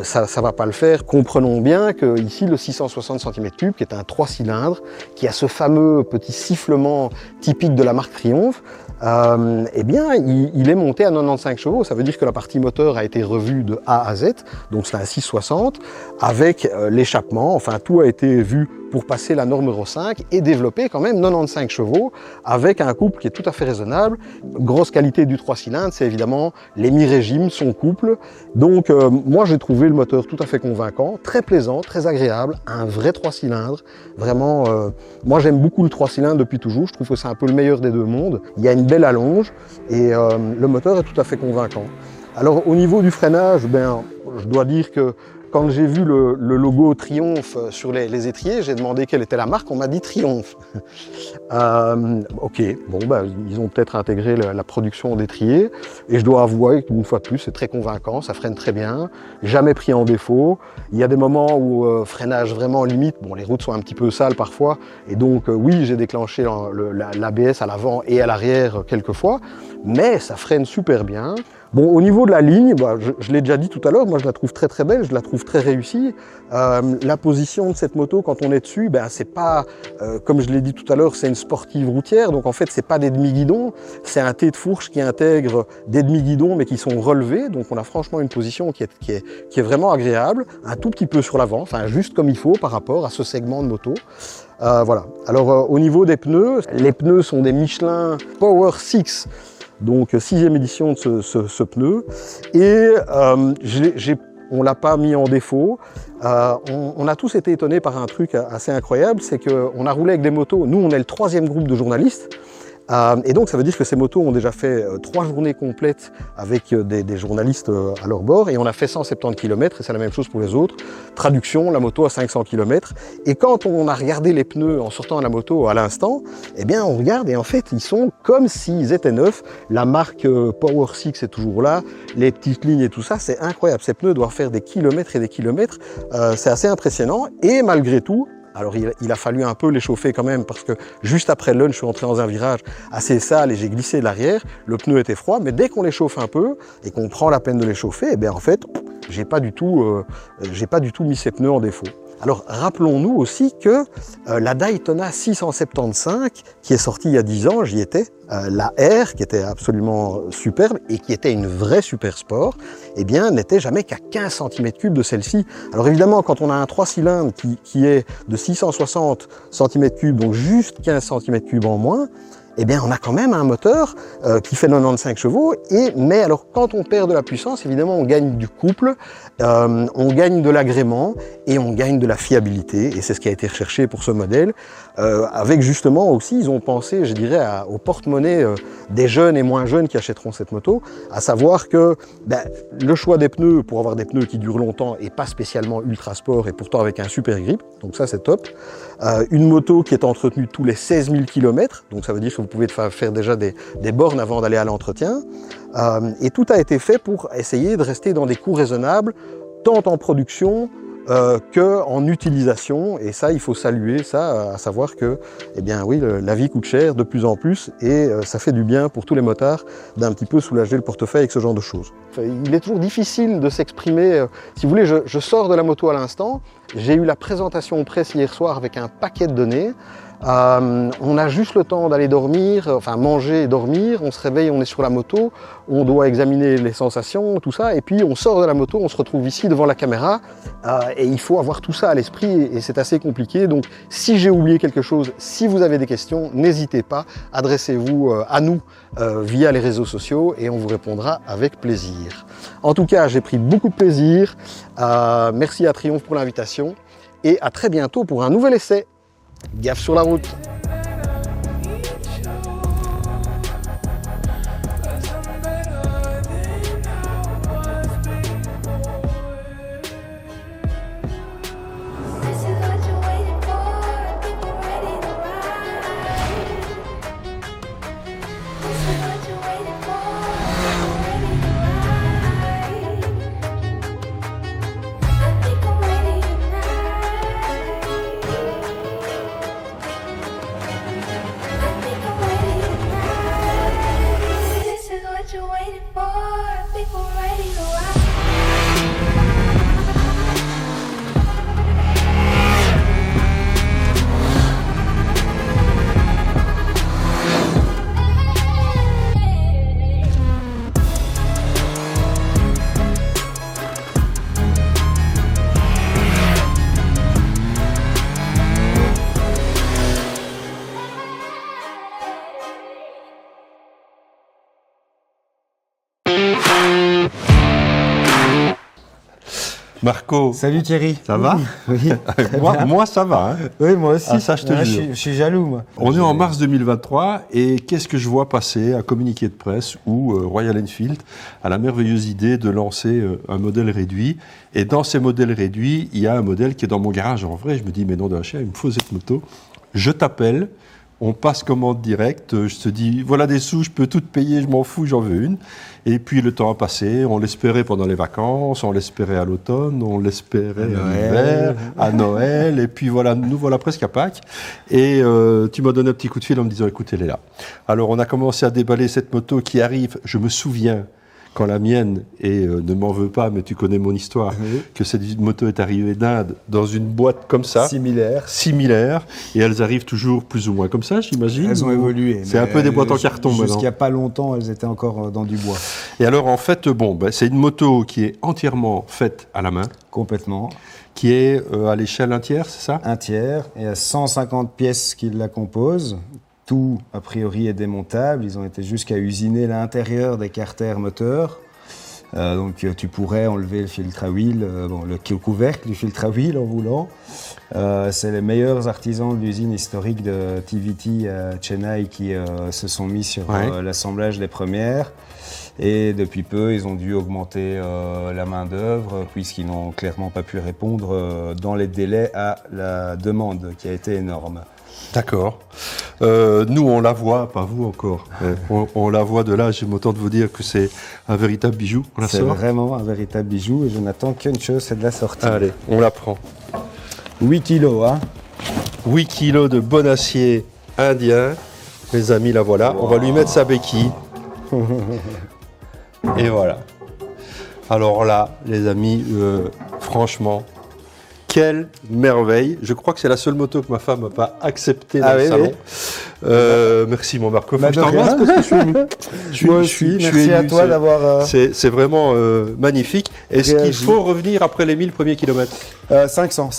ça va pas le faire. Comprenons bien que ici le 660 cm3, qui est un 3 cylindres, qui a ce fameux petit sifflement typique de la marque Triumph, eh bien il est monté à 95 chevaux. Ça veut dire que la partie moteur a été revue de A à Z, donc c'est un 660 avec l'échappement, enfin tout a été vu pour passer la norme Euro 5 et développer quand même 95 chevaux avec un couple qui est tout à fait raisonnable. Grosse qualité du 3 cylindres, c'est évidemment les mi-régimes, son couple. Donc moi j'ai trouvé le moteur tout à fait convaincant, très plaisant, très agréable, un vrai 3 cylindres. Vraiment, moi j'aime beaucoup le 3 cylindres depuis toujours, je trouve que c'est un peu le meilleur des deux mondes. Il y a une belle allonge et le moteur est tout à fait convaincant. Alors au niveau du freinage, je dois dire que quand j'ai vu le logo Triumph sur les étriers, j'ai demandé quelle était la marque, on m'a dit Triumph. Ok, ils ont peut-être intégré la production d'étriers et je dois avouer qu'une fois de plus, c'est très convaincant, ça freine très bien, jamais pris en défaut. Il y a des moments où freinage vraiment limite, les routes sont un petit peu sales parfois et donc oui, j'ai déclenché l'ABS à l'avant et à l'arrière quelques fois, mais ça freine super bien. Au niveau de la ligne, je l'ai déjà dit tout à l'heure, moi je la trouve très très belle, je la trouve très réussie. La position de cette moto quand on est dessus, c'est pas, comme je l'ai dit tout à l'heure, c'est une sportive routière, donc en fait c'est pas des demi-guidons, c'est un T de fourche qui intègre des demi-guidons mais qui sont relevés, donc on a franchement une position qui est vraiment agréable, un tout petit peu sur l'avant, enfin juste comme il faut par rapport à ce segment de moto. Voilà. Alors au niveau des pneus, les pneus sont des Michelin Power 6. Donc 6e édition de ce pneu et on ne l'a pas mis en défaut. On a tous été étonnés par un truc assez incroyable, c'est qu'on a roulé avec des motos, nous on est le 3e groupe de journalistes et donc ça veut dire que ces motos ont déjà fait 3 journées complètes avec des journalistes à leur bord et on a fait 170 km et c'est la même chose pour les autres. Traduction, la moto à 500 km et quand on a regardé les pneus en sortant de la moto à l'instant, eh bien on regarde et en fait ils sont comme s'ils étaient neufs. La marque Power 6 est toujours là, les petites lignes et tout ça, c'est incroyable. Ces pneus doivent faire des kilomètres et des kilomètres, c'est assez impressionnant et malgré tout, alors il a fallu un peu les chauffer quand même parce que juste après le lunch, je suis entré dans un virage assez sale et j'ai glissé de l'arrière. Le pneu était froid, mais dès qu'on les chauffe un peu et qu'on prend la peine de les chauffer, eh bien en fait, j'ai pas du tout mis ces pneus en défaut. Alors rappelons-nous aussi que la Daytona 675 qui est sortie il y a 10 ans, j'y étais, la R qui était absolument superbe et qui était une vraie super sport, eh bien n'était jamais qu'à 15 cm3 de celle-ci. Alors évidemment quand on a un 3 cylindres qui est de 660 cm3, donc juste 15 cm3 en moins, eh bien, on a quand même un moteur qui fait 95 chevaux. Mais alors, quand on perd de la puissance, évidemment, on gagne du couple, on gagne de l'agrément et on gagne de la fiabilité. Et c'est ce qui a été recherché pour ce modèle. Avec justement aussi, ils ont pensé, je dirais, au porte-monnaie des jeunes et moins jeunes qui achèteront cette moto, à savoir que le choix des pneus, pour avoir des pneus qui durent longtemps et pas spécialement ultra sport et pourtant avec un super grip, donc ça c'est top. Une moto qui est entretenue tous les 16 000 km, donc ça veut dire que vous pouvez faire déjà des bornes avant d'aller à l'entretien. Et tout a été fait pour essayer de rester dans des coûts raisonnables, tant en production qu'en utilisation, et ça il faut saluer ça, à savoir que eh bien oui, la vie coûte cher de plus en plus et ça fait du bien pour tous les motards d'un petit peu soulager le portefeuille avec ce genre de choses. Il est toujours difficile de s'exprimer, si vous voulez, je sors de la moto à l'instant, j'ai eu la présentation presse hier soir avec un paquet de données. On a juste le temps d'aller dormir, enfin manger et dormir, on se réveille, on est sur la moto, on doit examiner les sensations, tout ça, et puis on sort de la moto, on se retrouve ici devant la caméra, et il faut avoir tout ça à l'esprit, et c'est assez compliqué. Donc si j'ai oublié quelque chose, si vous avez des questions, n'hésitez pas, adressez-vous à nous via les réseaux sociaux, et on vous répondra avec plaisir. En tout cas, j'ai pris beaucoup de plaisir, merci à Triomphe pour l'invitation, et à très bientôt pour un nouvel essai. Gaffe sur la route. Marco, Salut Thierry. ça va? Oui. moi, ça va. Hein. Oui, moi aussi. Ah, ça, je te Ouais, jure. je suis jaloux, moi. On est en mars 2023 et qu'est-ce que je vois passer? Un communiqué de presse où Royal Enfield a la merveilleuse idée de lancer un modèle réduit. Et dans ces modèles réduits, il y a un modèle qui est dans mon garage. En vrai, je me dis, mais non d'un chien, il me faut cette moto. Je t'appelle, on passe commande directe. Je te dis, voilà des sous, je peux tout te payer, je m'en fous, j'en veux une. Et puis le temps a passé, on l'espérait pendant les vacances, on l'espérait à l'automne, on l'espérait à l'hiver, à Noël, et puis voilà, nous voilà presque à Pâques. Et tu m'as donné un petit coup de fil en me disant, écoute, elle est là. Alors on a commencé à déballer cette moto qui arrive, je me souviens, quand la mienne, et ne m'en veux pas, mais tu connais mon histoire, que cette moto est arrivée d'Inde dans une boîte comme ça. Similaire, et elles arrivent toujours plus ou moins comme ça, j'imagine. Elles ont évolué. C'est un peu des boîtes en carton maintenant. Jusqu'il n'y a pas longtemps, elles étaient encore dans du bois. Et alors en fait, c'est une moto qui est entièrement faite à la main, Complètement. qui est à l'échelle 1/3, c'est ça? 1/3. Il y a 150 pièces qui la composent. Tout, a priori, est démontable. Ils ont été jusqu'à usiner l'intérieur des carters moteurs. Donc tu pourrais enlever le filtre à huile, le couvercle du filtre à huile en voulant. C'est les meilleurs artisans de l'usine historique de TVT à Chennai qui se sont mis sur l'assemblage des premières. Et depuis peu, ils ont dû augmenter la main-d'œuvre puisqu'ils n'ont clairement pas pu répondre dans les délais à la demande qui a été énorme. D'accord. Nous, on la voit, pas vous encore. On la voit de là, j'aime autant de vous dire que c'est un véritable bijou. On la C'est sort. vraiment un véritable bijou et je n'attends qu'une chose, c'est de la sortie. Allez, on la prend. 8 kilos, hein. 8 kilos de bon acier indien. Les amis, la voilà. On va lui mettre sa béquille. Et voilà. Alors là, les amis, franchement, quelle merveille. Je crois que c'est la seule moto que ma femme n'a pas acceptée dans le salon. Merci mon Marco. Faut que je t'embrasse parce que je suis ému. Moi aussi, merci à toi d'avoir... C'est vraiment magnifique. Est-ce qu'il faut revenir après les 1000 premiers kilomètres? 500.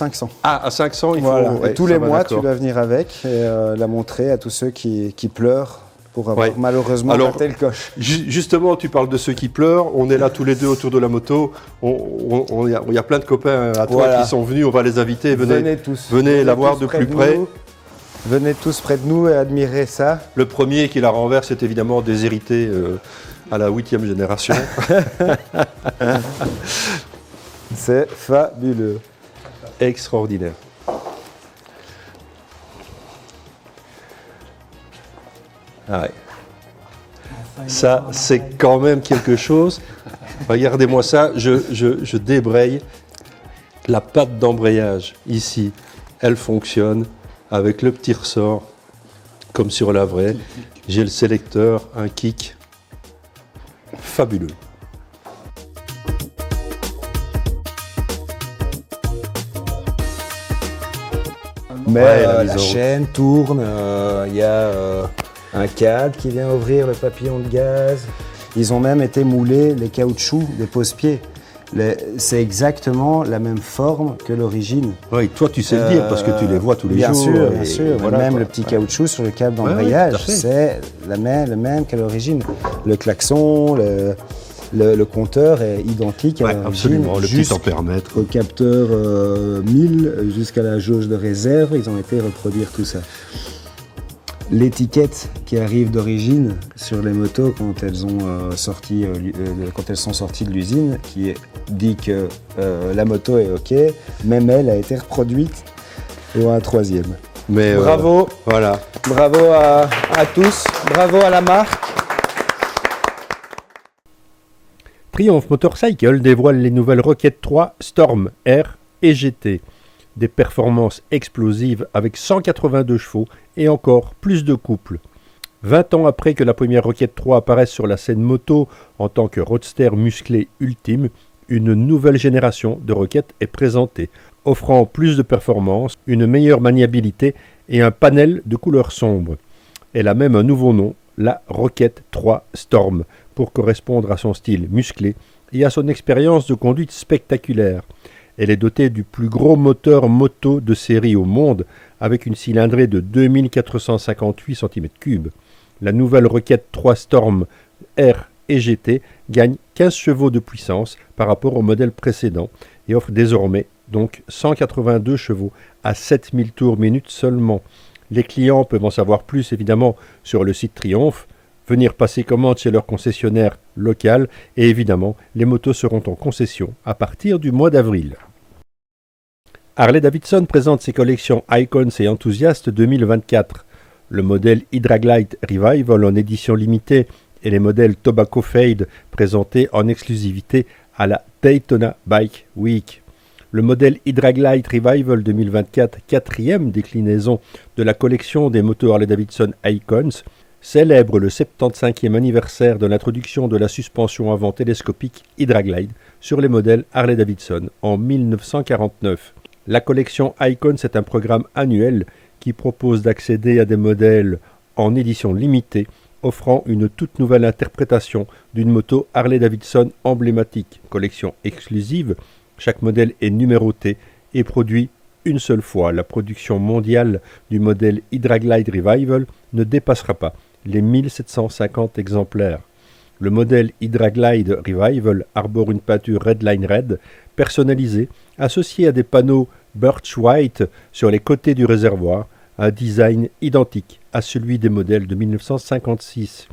Ah, à 500, il faut... Voilà. Ouais, et tous ça les va, mois, d'accord. tu vas venir avec et la montrer à tous ceux qui pleurent pour avoir Ouais. malheureusement Alors, raté le coche. Justement, tu parles de ceux qui pleurent. On est là tous les deux autour de la moto. Il y a plein de copains à toi Voilà. qui sont venus. On va les inviter. Venez tous. Venez la voir tous de plus nous. près. Venez tous près de nous et admirez ça. Le premier qui la renverse est évidemment déshérité à la 8e génération. C'est fabuleux. Extraordinaire. Ah ouais. Ça, c'est quand même quelque chose. Regardez-moi ça, je débraye. La patte d'embrayage, ici, elle fonctionne avec le petit ressort, comme sur la vraie. J'ai le sélecteur, un kick. Fabuleux. Mais Ouais, la mise la en route. chaîne tourne, il y a un cadre qui vient ouvrir le papillon de gaz. Ils ont même été moulés les caoutchoucs des pose-pieds. C'est exactement la même forme que l'origine. Oui, toi tu sais le dire parce que tu les vois tous les bien jours. sûr, et bien sûr. voilà, Même quoi. le petit caoutchouc sur le câble Ouais, tout d'embrayage, à fait. c'est le même qu'à l'origine. Le klaxon, le compteur est identique à Ouais, l'origine. absolument, le petit jusqu'au tempéromètre. capteur 1000 jusqu'à la jauge de réserve, ils ont été reproduire tout ça. L'étiquette qui arrive d'origine sur les motos quand elles sont sorties de l'usine, qui dit que la moto est OK, même elle a été reproduite ou un troisième. Mais Bravo, voilà. bravo à tous, bravo à la marque. Triumph Motorcycle dévoile les nouvelles Rocket 3 Storm R et GT. Des performances explosives avec 182 chevaux et encore plus de couple. 20 ans après que la première Rocket 3 apparaisse sur la scène moto en tant que roadster musclé ultime, une nouvelle génération de Rocket est présentée, offrant plus de performance, une meilleure maniabilité et un panel de couleurs sombres. Elle a même un nouveau nom, la Rocket 3 Storm, pour correspondre à son style musclé et à son expérience de conduite spectaculaire. Elle est dotée du plus gros moteur moto de série au monde, avec une cylindrée de 2458 cm3. La nouvelle Rocket 3 Storm R et GT gagne 15 chevaux de puissance par rapport au modèle précédent et offre désormais donc 182 chevaux à 7000 tours minute seulement. Les clients peuvent en savoir plus évidemment sur le site Triumph, venir passer commande chez leur concessionnaire local et évidemment les motos seront en concession à partir du mois d'avril. Harley-Davidson présente ses collections Icons et Enthusiast 2024. Le modèle Hydraglide Revival en édition limitée et les modèles Tobacco Fade présentés en exclusivité à la Daytona Bike Week. Le modèle Hydraglide Revival 2024, quatrième déclinaison de la collection des motos Harley-Davidson Icons, célèbre le 75e anniversaire de l'introduction de la suspension avant télescopique Hydraglide sur les modèles Harley-Davidson en 1949. La collection Icons est un programme annuel qui propose d'accéder à des modèles en édition limitée, offrant une toute nouvelle interprétation d'une moto Harley-Davidson emblématique. Collection exclusive, chaque modèle est numéroté et produit une seule fois. La production mondiale du modèle Hydraglide Revival ne dépassera pas les 1750 exemplaires. Le modèle Hydraglide Revival arbore une peinture Redline Red personnalisée, associée à des panneaux Birch White sur les côtés du réservoir, un design identique à celui des modèles de 1956.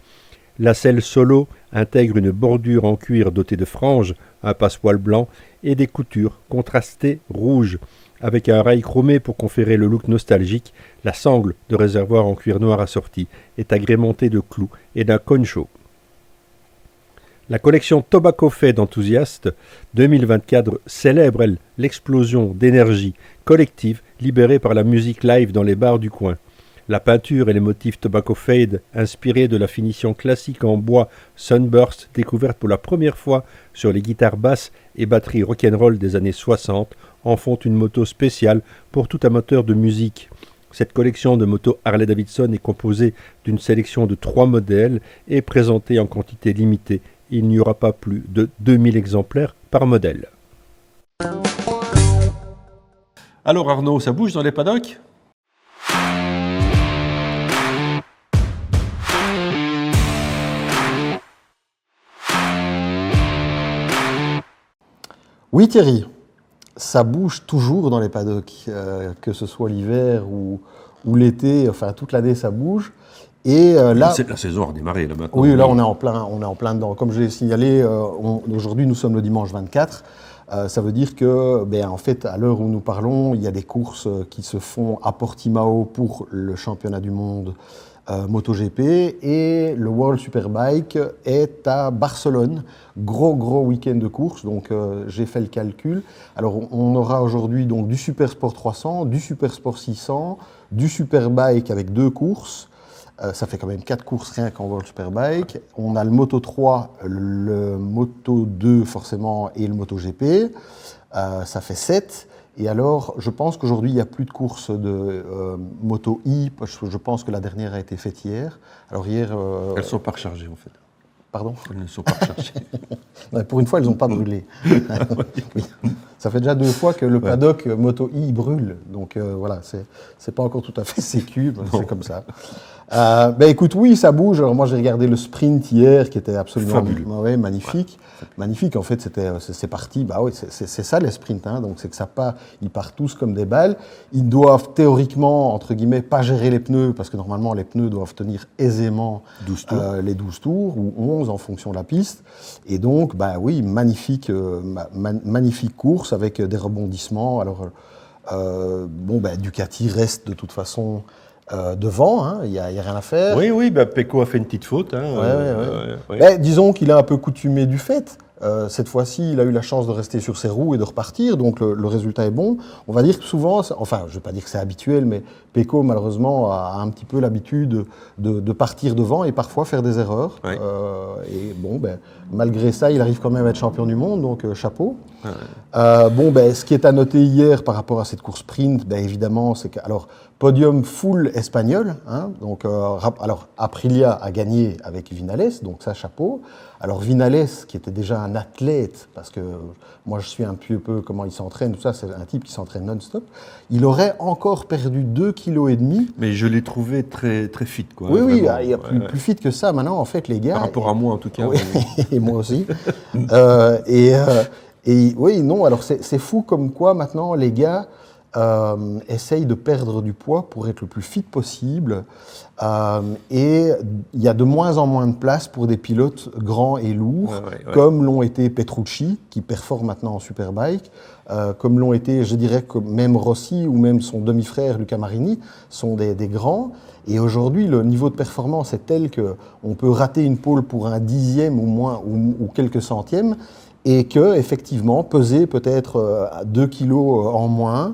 La selle solo intègre une bordure en cuir dotée de franges, un passepoil blanc et des coutures contrastées rouges. Avec un rail chromé pour conférer le look nostalgique, la sangle de réservoir en cuir noir assorti est agrémentée de clous et d'un concho. La collection Tobacco Fade Enthusiast 2024 célèbre, elle, l'explosion d'énergie collective libérée par la musique live dans les bars du coin. La peinture et les motifs Tobacco Fade, inspirés de la finition classique en bois Sunburst, découverte pour la première fois sur les guitares basses et batteries rock'n'roll des années 60, en font une moto spéciale pour tout amateur de musique. Cette collection de motos Harley-Davidson est composée d'une sélection de 3 modèles et présentée en quantité limitée. Il n'y aura pas plus de 2000 exemplaires par modèle. Alors Arnaud, ça bouge dans les paddocks ? Oui, Thierry, ça bouge toujours dans les paddocks, que ce soit l'hiver ou l'été, enfin toute l'année ça bouge. Et là, La saison a redémarré là maintenant. oui, là on est en plein dedans. Comme je l'ai signalé, aujourd'hui nous sommes le dimanche 24. Ça veut dire que, en fait, à l'heure où nous parlons, il y a des courses qui se font à Portimao pour le championnat du monde MotoGP et le World Superbike est à Barcelone. Gros week-end de course, donc j'ai fait le calcul. Alors on aura aujourd'hui donc du Super Sport 300, du Super Sport 600, du Superbike avec 2 courses. Ça fait quand même 4 courses rien qu'en World Superbike. On a le Moto 3, le Moto 2 forcément et le MotoGP. Ça fait 7. Et alors, je pense qu'aujourd'hui, il n'y a plus de courses de Moto I, parce que je pense que la dernière a été faite hier. Alors hier... Elles ne sont pas rechargées en fait. Pardon ? Elles ne sont pas rechargées. Pour une fois, elles n'ont pas brûlé. Oui. Ça fait déjà 2 fois que le paddock Moto I brûle. Donc voilà, c'est pas encore tout à fait sécu, c'est comme ça. Écoute, oui, ça bouge. Alors moi, j'ai regardé le sprint hier, qui était absolument magnifique. Ouais. Magnifique, en fait, c'est parti. Bah oui, c'est ça les sprints. Hein. Donc c'est que ça part, ils partent tous comme des balles. Ils doivent théoriquement, entre guillemets, pas gérer les pneus, parce que normalement, les pneus doivent tenir aisément 12 tours. Les 12 tours ou 11 en fonction de la piste. Et donc, oui, magnifique course avec des rebondissements. Alors, Ducati reste de toute façon devant, il n'y a rien à faire. Oui, Pecco a fait une petite faute. Disons qu'il est un peu coutumé du fait. Cette fois-ci, il a eu la chance de rester sur ses roues et de repartir, donc le résultat est bon. On va dire que souvent, enfin, je ne vais pas dire que c'est habituel, mais Pecco, malheureusement, a un petit peu l'habitude de partir devant et parfois faire des erreurs. Ouais. Malgré ça, il arrive quand même à être champion du monde, donc chapeau. Ce qui est à noter hier par rapport à cette course sprint, évidemment, c'est que, alors, podium full espagnol, donc, alors Aprilia a gagné avec Vinales, donc ça, chapeau. Alors Vinales, qui était déjà un athlète, parce que moi je suis un peu comment il s'entraîne, tout ça, c'est un type qui s'entraîne non-stop, il aurait encore perdu 2,5 kg. Mais je l'ai trouvé très, très fit, quoi. Oui, vraiment. il y a plus fit que ça maintenant, en fait, les gars. Par rapport à moi, en tout cas. Oui, et moi aussi. Oui, non, alors c'est fou comme quoi maintenant les gars essayent de perdre du poids pour être le plus fit possible. Et il y a de moins en moins de place pour des pilotes grands et lourds, comme l'ont été Petrucci, qui performe maintenant en Superbike, comme l'ont été, je dirais, que même Rossi ou même son demi-frère Luca Marini, sont des grands. Et aujourd'hui, le niveau de performance est tel qu'on peut rater une pole pour un dixième ou moins, ou quelques centièmes, et que effectivement peser peut-être 2 kilos en moins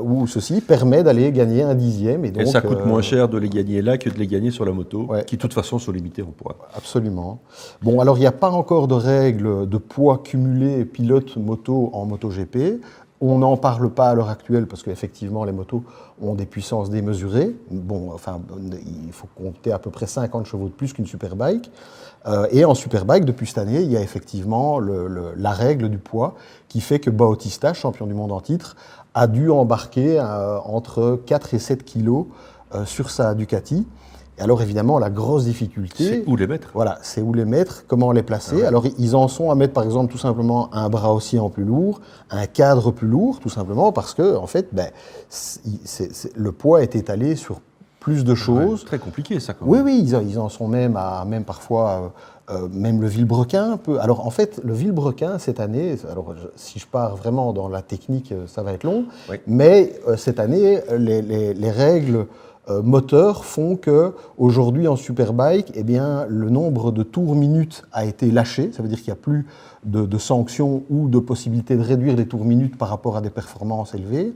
ou ceci permet d'aller gagner un dixième. Et ça coûte moins cher de les gagner là que de les gagner sur la moto, qui de toute façon sont limitées en poids. Absolument. Bon, alors il n'y a pas encore de règles de poids cumulé pilote moto en MotoGP. On n'en parle pas à l'heure actuelle parce qu'effectivement les motos ont des puissances démesurées. Bon, enfin, il faut compter à peu près 50 chevaux de plus qu'une Superbike. Et en Superbike, depuis cette année, il y a effectivement la règle du poids qui fait que Bautista, champion du monde en titre, a dû embarquer entre 4 et 7 kilos sur sa Ducati. Et alors évidemment, la grosse difficulté... C'est où les mettre. Voilà, c'est où les mettre, comment les placer. Alors ils en sont à mettre par exemple tout simplement un bras aussi en plus lourd, un cadre plus lourd, tout simplement parce que en fait, le poids est étalé sur plus de choses. C'est très compliqué ça quand même. Oui, ils en sont même parfois... même le Villebrequin peut. Alors en fait, le Villebrequin cette année, alors si je pars vraiment dans la technique, ça va être long, mais cette année, les règles moteurs font que aujourd'hui en Superbike, le nombre de tours minutes a été lâché. Ça veut dire qu'il n'y a plus de sanctions ou de possibilité de réduire les tours minutes par rapport à des performances élevées.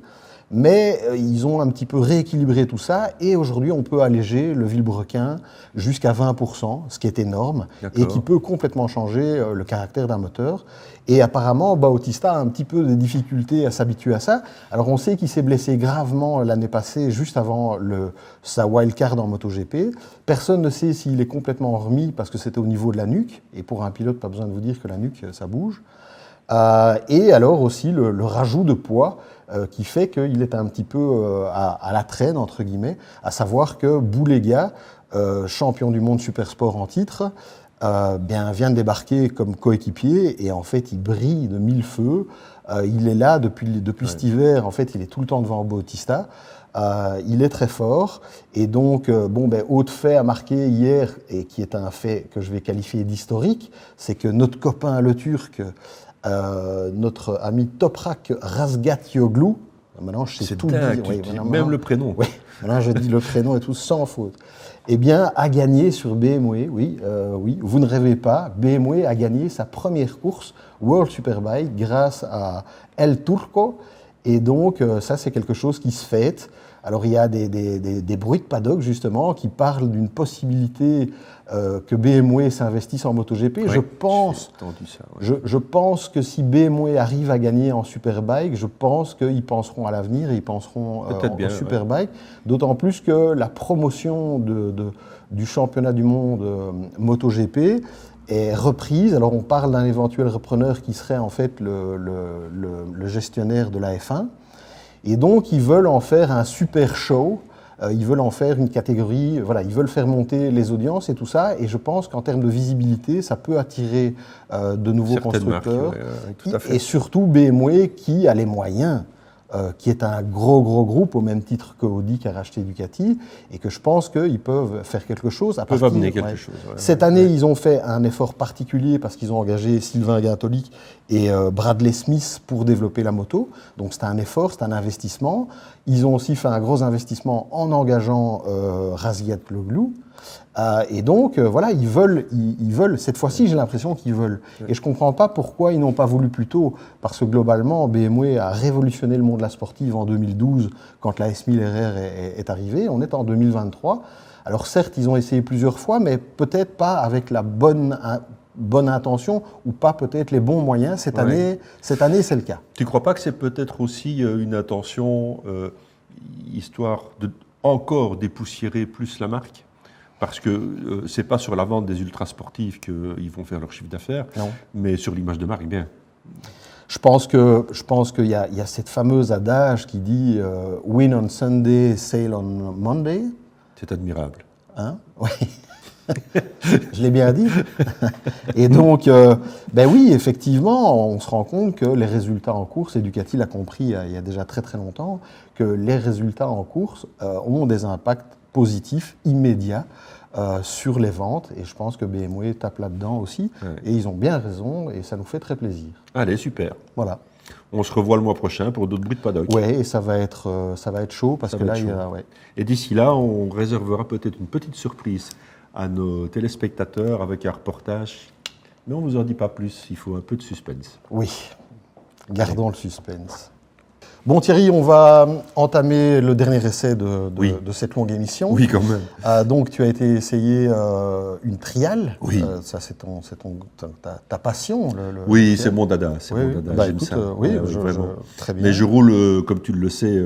Mais ils ont un petit peu rééquilibré tout ça et aujourd'hui on peut alléger le Villebrequin jusqu'à 20%, ce qui est énorme et qui peut complètement changer le caractère d'un moteur. Et apparemment Bautista a un petit peu de difficultés à s'habituer à ça. Alors on sait qu'il s'est blessé gravement l'année passée juste avant sa wildcard en MotoGP. Personne ne sait s'il est complètement remis parce que c'était au niveau de la nuque et pour un pilote pas besoin de vous dire que la nuque ça bouge. Et alors aussi le rajout de poids qui fait qu'il est un petit peu à la traîne, entre guillemets, à savoir que Boulega, champion du monde super sport en titre, vient de débarquer comme coéquipier et en fait il brille de mille feux. Il est là depuis cet hiver, en fait il est tout le temps devant Bautista. Il est très fort et donc autre fait à marquer hier et qui est un fait que je vais qualifier d'historique, c'est que notre copain le Turc, notre ami Toprak Razgatlioglu, maintenant je sais C'est tout dingue, dire, tu dis même le prénom. Oui, maintenant je dis le prénom et tout sans faute. Eh bien, a gagné sur BMW, oui, vous ne rêvez pas, BMW a gagné sa première course World Superbike grâce à El Turco. Et donc, ça, c'est quelque chose qui se fête. Alors, il y a des bruits de paddock, justement, qui parlent d'une possibilité que BMW s'investisse en MotoGP. Ouais, je pense que si BMW arrive à gagner en Superbike, je pense qu'ils penseront à l'avenir et ils penseront en Superbike. D'autant plus que la promotion du championnat du monde MotoGP est reprise. Alors, on parle d'un éventuel repreneur qui serait en fait le gestionnaire de la F1. Et donc, ils veulent en faire un super show. Ils veulent en faire une catégorie, voilà, ils veulent faire monter les audiences et tout ça. Et je pense qu'en termes de visibilité, ça peut attirer de nouveaux constructeurs. Tout à fait. Et surtout BMW qui a les moyens, qui est un gros groupe au même titre que Audi qui a racheté Ducati. Et que je pense qu'ils peuvent faire quelque chose. Ils peuvent amener quelque chose. Ouais. Cette année, ils ont fait un effort particulier parce qu'ils ont engagé Sylvain Guintolic et Bradley Smith pour développer la moto. Donc c'est un effort, c'est un investissement. Ils ont aussi fait un gros investissement en engageant Razgatlioglu. Et donc voilà, ils veulent, cette fois-ci j'ai l'impression qu'ils veulent. Et je ne comprends pas pourquoi ils n'ont pas voulu plus tôt, parce que globalement BMW a révolutionné le monde de la sportive en 2012 quand la S1000 RR est arrivée. On est en 2023. Alors certes, ils ont essayé plusieurs fois, mais peut-être pas avec la bonne intention ou pas peut-être les bons moyens. Cette année, c'est le cas. Tu ne crois pas que c'est peut-être aussi une intention, histoire de encore dépoussiérer plus la marque ? Parce que c'est pas sur la vente des ultrasportifs qu'ils vont faire leur chiffre d'affaires, mais sur l'image de marque, bien. Je pense qu'il y a cette fameuse adage qui dit win on Sunday, sail on Monday. C'est admirable. Hein? Oui. Je l'ai bien dit. Et donc, oui, effectivement, on se rend compte que les résultats en course, et Ducati l'a compris il y a déjà très très longtemps, que les résultats en course ont des impacts positifs, immédiats, sur les ventes. Et je pense que BMW tape là-dedans aussi. Ouais. Et ils ont bien raison, et ça nous fait très plaisir. Allez, super. Voilà. On se revoit le mois prochain pour d'autres bruits de paddock. Oui, et ça va être chaud, parce que là, il y a... Ouais. Et d'ici là, on réservera peut-être une petite surprise à nos téléspectateurs avec un reportage. Mais on ne vous en dit pas plus, il faut un peu de suspense. Oui, gardons le suspense. Bon Thierry, on va entamer le dernier essai de cette longue émission. Oui, quand même. Donc tu as été essayer une triale. Oui. Ça c'est ta passion. Oui, c'est mon dada. C'est mon dada. Bah, j'aime écoute, ça. vraiment. Très bien. Mais je roule, comme tu le sais,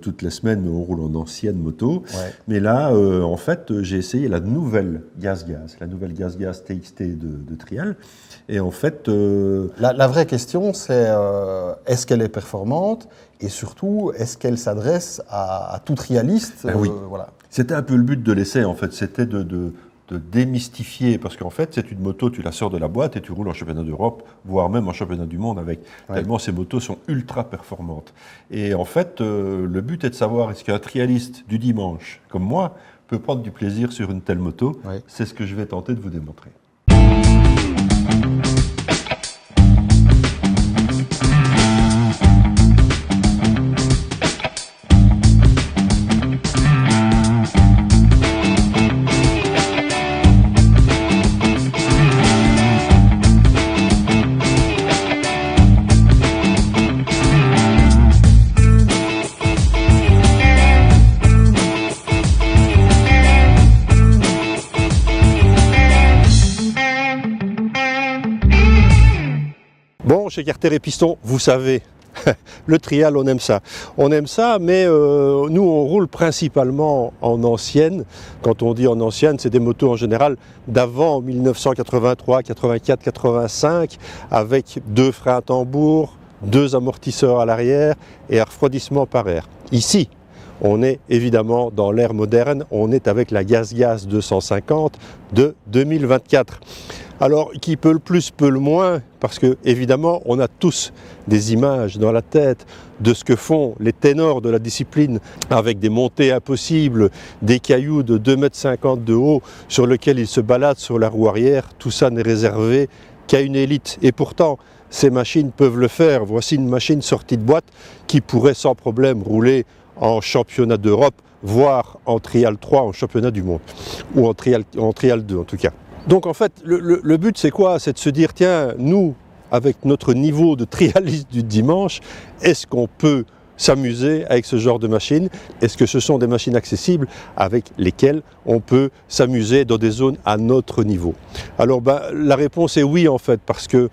toutes les semaines, mais on roule en ancienne moto. Ouais. Mais là, en fait, j'ai essayé la nouvelle GazGaz, la nouvelle GazGaz TXT de trial. Et en fait... La vraie question, c'est est-ce qu'elle est performante ? Et surtout, est-ce qu'elle s'adresse à tout trialiste ? Oui. Voilà. C'était un peu le but de l'essai, en fait. C'était de démystifier, parce qu'en fait, c'est une moto, tu la sors de la boîte et tu roules en championnat d'Europe, voire même en championnat du monde avec. Ouais. Tellement ces motos sont ultra performantes. Et en fait, le but est de savoir est-ce qu'un trialiste du dimanche, comme moi, peut prendre du plaisir sur une telle moto. Ouais. C'est ce que je vais tenter de vous démontrer. Chez Carter et Piston, vous savez, le trial, on aime ça. On aime ça, mais nous, on roule principalement en ancienne. Quand on dit en ancienne, c'est des motos en général d'avant 1983, 84, 85, avec 2 freins à tambour, 2 amortisseurs à l'arrière et un refroidissement par air. Ici, On est évidemment dans l'ère moderne, on est avec la GazGaz 250 de 2024. Alors, qui peut le plus, peut le moins, parce que évidemment, on a tous des images dans la tête de ce que font les ténors de la discipline, avec des montées impossibles, des cailloux de 2,50 m de haut sur lesquels ils se baladent sur la roue arrière. Tout ça n'est réservé qu'à une élite. Et pourtant, ces machines peuvent le faire. Voici une machine sortie de boîte qui pourrait sans problème rouler en championnat d'Europe, voire en Trial 3, en championnat du monde, ou en Trial 2 en tout cas. Donc en fait, le but c'est quoi? C'est de se dire, tiens, nous, avec notre niveau de trialiste du dimanche, est-ce qu'on peut s'amuser avec ce genre de machines? Est-ce que ce sont des machines accessibles avec lesquelles on peut s'amuser dans des zones à notre niveau? Alors la réponse est oui en fait, parce que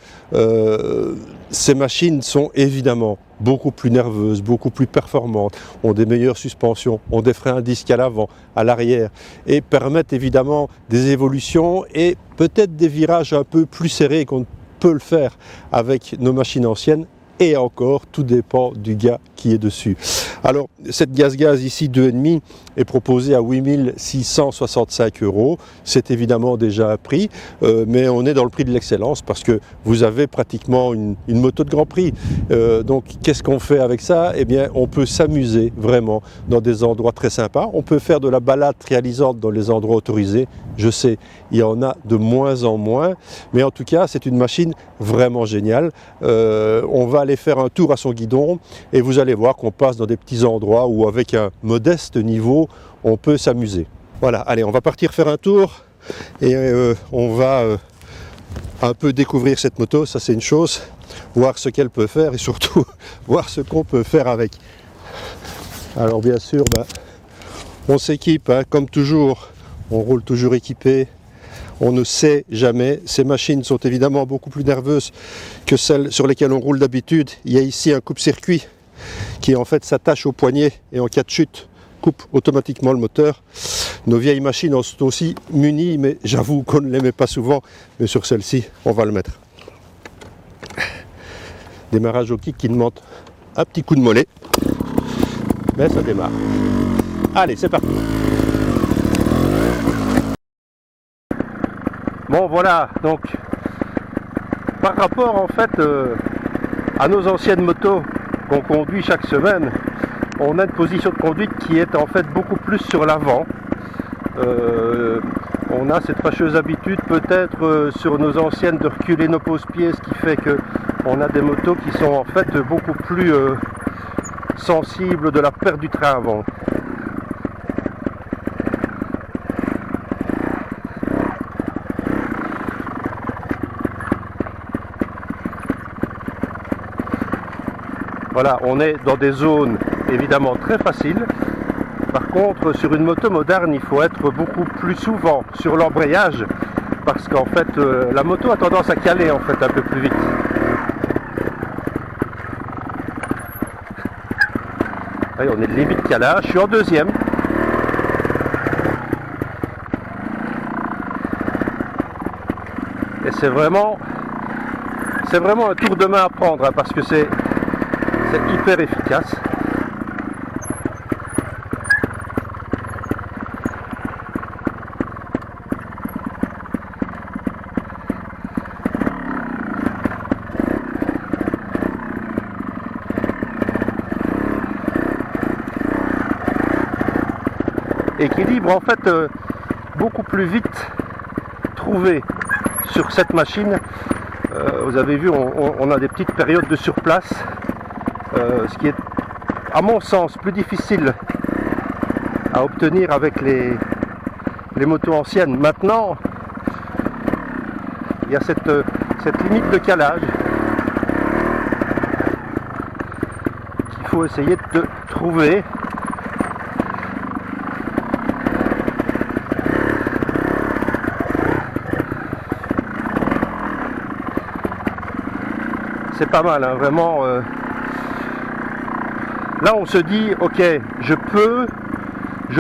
ces machines sont évidemment beaucoup plus nerveuses, beaucoup plus performantes, ont des meilleures suspensions, ont des freins à disque à l'avant, à l'arrière, et permettent évidemment des évolutions et peut-être des virages un peu plus serrés qu'on peut le faire avec nos machines anciennes. Et encore, tout dépend du gars qui est dessus. Alors, cette GazGaz ici 2,5 est proposée à 8 665 €. C'est évidemment déjà un prix, mais on est dans le prix de l'excellence parce que vous avez pratiquement une moto de Grand Prix. Donc, qu'est-ce qu'on fait avec ça? Eh bien, on peut s'amuser vraiment dans des endroits très sympas. On peut faire de la balade trialisante dans les endroits autorisés. Je sais, il y en a de moins en moins, mais en tout cas, c'est une machine vraiment géniale. On va aller faire un tour à son guidon et vous allez voir qu'on passe dans des petits endroits où avec un modeste niveau on peut s'amuser. Voilà, allez, on va partir faire un tour et on va un peu découvrir cette moto, ça c'est une chose, voir ce qu'elle peut faire et surtout voir ce qu'on peut faire avec. Alors bien sûr, on s'équipe, hein, comme toujours, on roule toujours équipé. On ne sait jamais, ces machines sont évidemment beaucoup plus nerveuses que celles sur lesquelles on roule d'habitude. Il y a ici un coupe-circuit qui en fait s'attache au poignet et en cas de chute coupe automatiquement le moteur. Nos vieilles machines en sont aussi munies, mais j'avoue qu'on ne les met pas souvent, mais sur celle-ci on va le mettre. Démarrage au kick qui demande un petit coup de mollet, mais ça démarre. Allez, c'est parti. Bon voilà, donc par rapport en fait à nos anciennes motos qu'on conduit chaque semaine, on a une position de conduite qui est en fait beaucoup plus sur l'avant. On a cette fâcheuse habitude peut-être sur nos anciennes de reculer nos pose-pieds, ce qui fait qu'on a des motos qui sont en fait beaucoup plus sensibles de la perte du train avant. Voilà, on est dans des zones évidemment très faciles. Par contre, sur une moto moderne, il faut être beaucoup plus souvent sur l'embrayage parce qu'en fait, la moto a tendance à caler en fait un peu plus vite. Allez, on est limite calage, je suis en deuxième. Et c'est vraiment un tour de main à prendre hein, parce que c'est hyper efficace. Équilibre en fait beaucoup plus vite trouvé sur cette machine. Vous avez vu, on a des petites périodes de surplace. Ce qui est, à mon sens, plus difficile à obtenir avec les motos anciennes. Maintenant, il y a cette limite de calage qu'il faut essayer de trouver. C'est pas mal, hein, vraiment. Là, on se dit, ok, je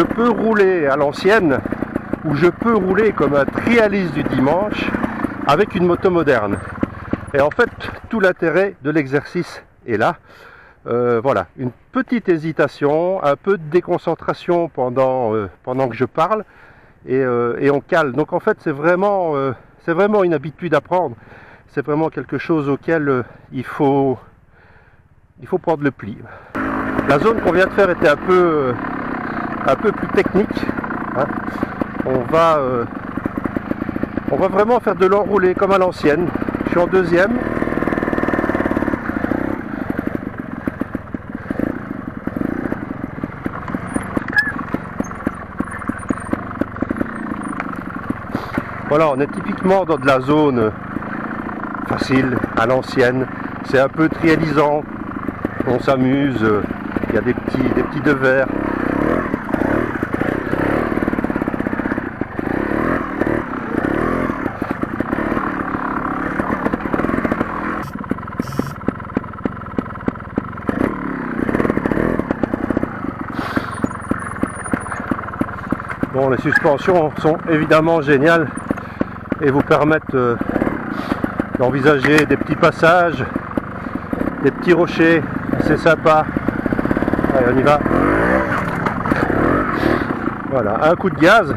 peux rouler à l'ancienne ou je peux rouler comme un trialiste du dimanche avec une moto moderne. Et en fait, tout l'intérêt de l'exercice est là. Voilà, une petite hésitation, un peu de déconcentration pendant que je parle et on cale. Donc en fait c'est vraiment une habitude à prendre, c'est vraiment quelque chose auquel il faut prendre le pli. La zone qu'on vient de faire était un peu plus technique, hein. On va vraiment faire de l'enroulé comme à l'ancienne. Je suis en deuxième. Voilà, on est typiquement dans de la zone facile, à l'ancienne. C'est un peu trialisant. On s'amuse. Il y a des petits devers. Bon, les suspensions sont évidemment géniales et vous permettent d'envisager des petits passages, des petits rochers, c'est sympa. Allez, on y va. Voilà, un coup de gaz,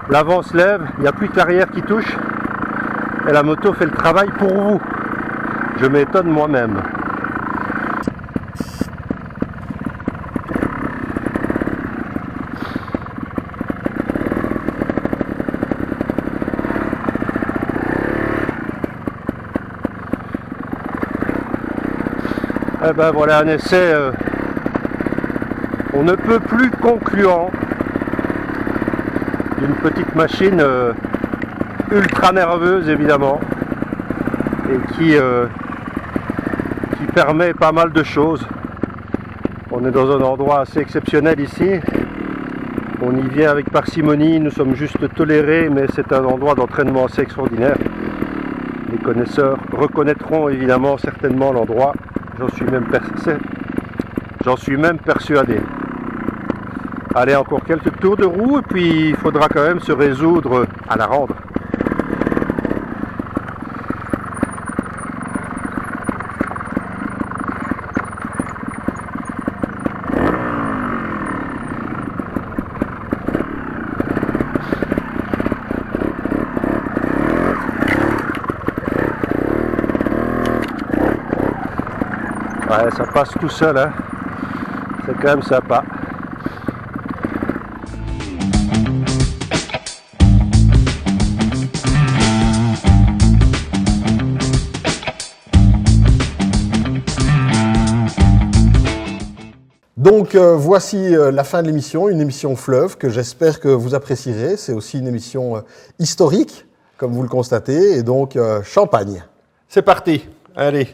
l'avant se lève, il n'y a plus que l'arrière qui touche et la moto fait le travail pour vous. Je m'étonne moi-même. Eh ben voilà un essai on ne peut plus concluant d'une petite machine ultra nerveuse évidemment et qui permet pas mal de choses. On est dans un endroit assez exceptionnel ici, on y vient avec parcimonie, nous sommes juste tolérés, mais c'est un endroit d'entraînement assez extraordinaire. Les connaisseurs reconnaîtront évidemment certainement l'endroit. J'en suis même persuadé. Allez, encore quelques tours de roue et puis il faudra quand même se résoudre à la rendre. Ouais, ça passe tout seul, hein. C'est quand même sympa. Donc voici la fin de l'émission, une émission fleuve que j'espère que vous apprécierez. C'est aussi une émission historique, comme vous le constatez, et donc champagne. C'est parti, allez.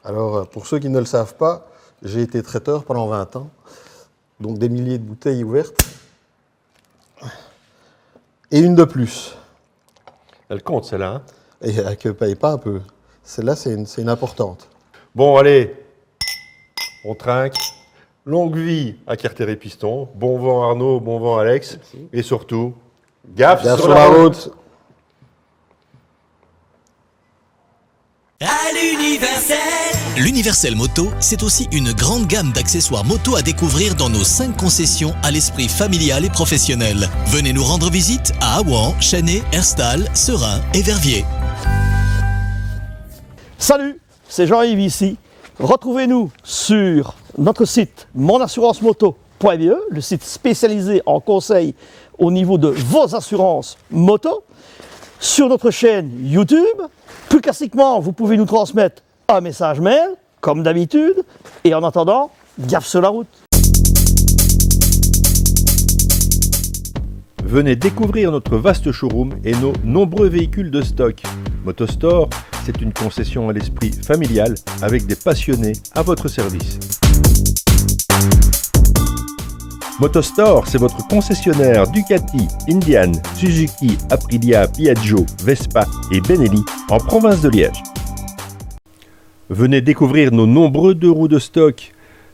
Alors, pour ceux qui ne le savent pas, j'ai été traiteur pendant 20 ans, donc des milliers de bouteilles ouvertes, et une de plus. Elle compte, celle-là. Hein, et que paye pas un peu. Celle-là, c'est une importante. bon, allez, on trinque. Longue vie à Carter et Piston. Bon vent Arnaud, bon vent Alex. Merci. Et surtout, gaffe sur la route. À l'Universel. L'Universel Moto, c'est aussi une grande gamme d'accessoires moto à découvrir dans nos 5 concessions à l'esprit familial et professionnel. Venez nous rendre visite à Aouan, Chênay, Herstal, Serein et Verviers. Salut, c'est Jean-Yves ici. Retrouvez-nous sur notre site monassurancemoto.be, le site spécialisé en conseils au niveau de vos assurances moto, sur notre chaîne YouTube. Plus classiquement, vous pouvez nous transmettre un message mail, comme d'habitude, et en attendant, gaffe sur la route. Venez découvrir notre vaste showroom et nos nombreux véhicules de stock. Motostore, c'est une concession à l'esprit familial avec des passionnés à votre service. Motostore, c'est votre concessionnaire Ducati, Indian, Suzuki, Aprilia, Piaggio, Vespa et Benelli en province de Liège. Venez découvrir nos nombreux 2 roues de stock.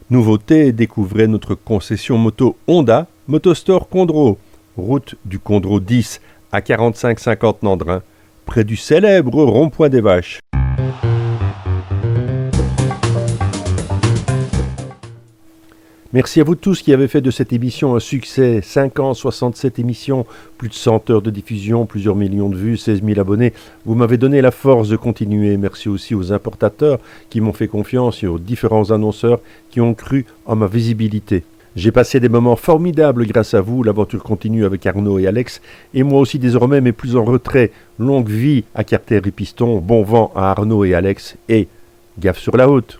Nouveauté, découvrez notre concession moto Honda, Motostore Condro, route du Condro 10 à 45-50 Nandrin, près du célèbre rond-point des Vaches. Merci à vous tous qui avez fait de cette émission un succès. 5 ans, 67 émissions, plus de 100 heures de diffusion, plusieurs millions de vues, 16 000 abonnés. Vous m'avez donné la force de continuer. Merci aussi aux importateurs qui m'ont fait confiance et aux différents annonceurs qui ont cru en ma visibilité. J'ai passé des moments formidables grâce à vous. L'aventure continue avec Arnaud et Alex. Et moi aussi désormais, mais plus en retrait. Longue vie à Carter et Piston. Bon vent à Arnaud et Alex. Et gaffe sur la route.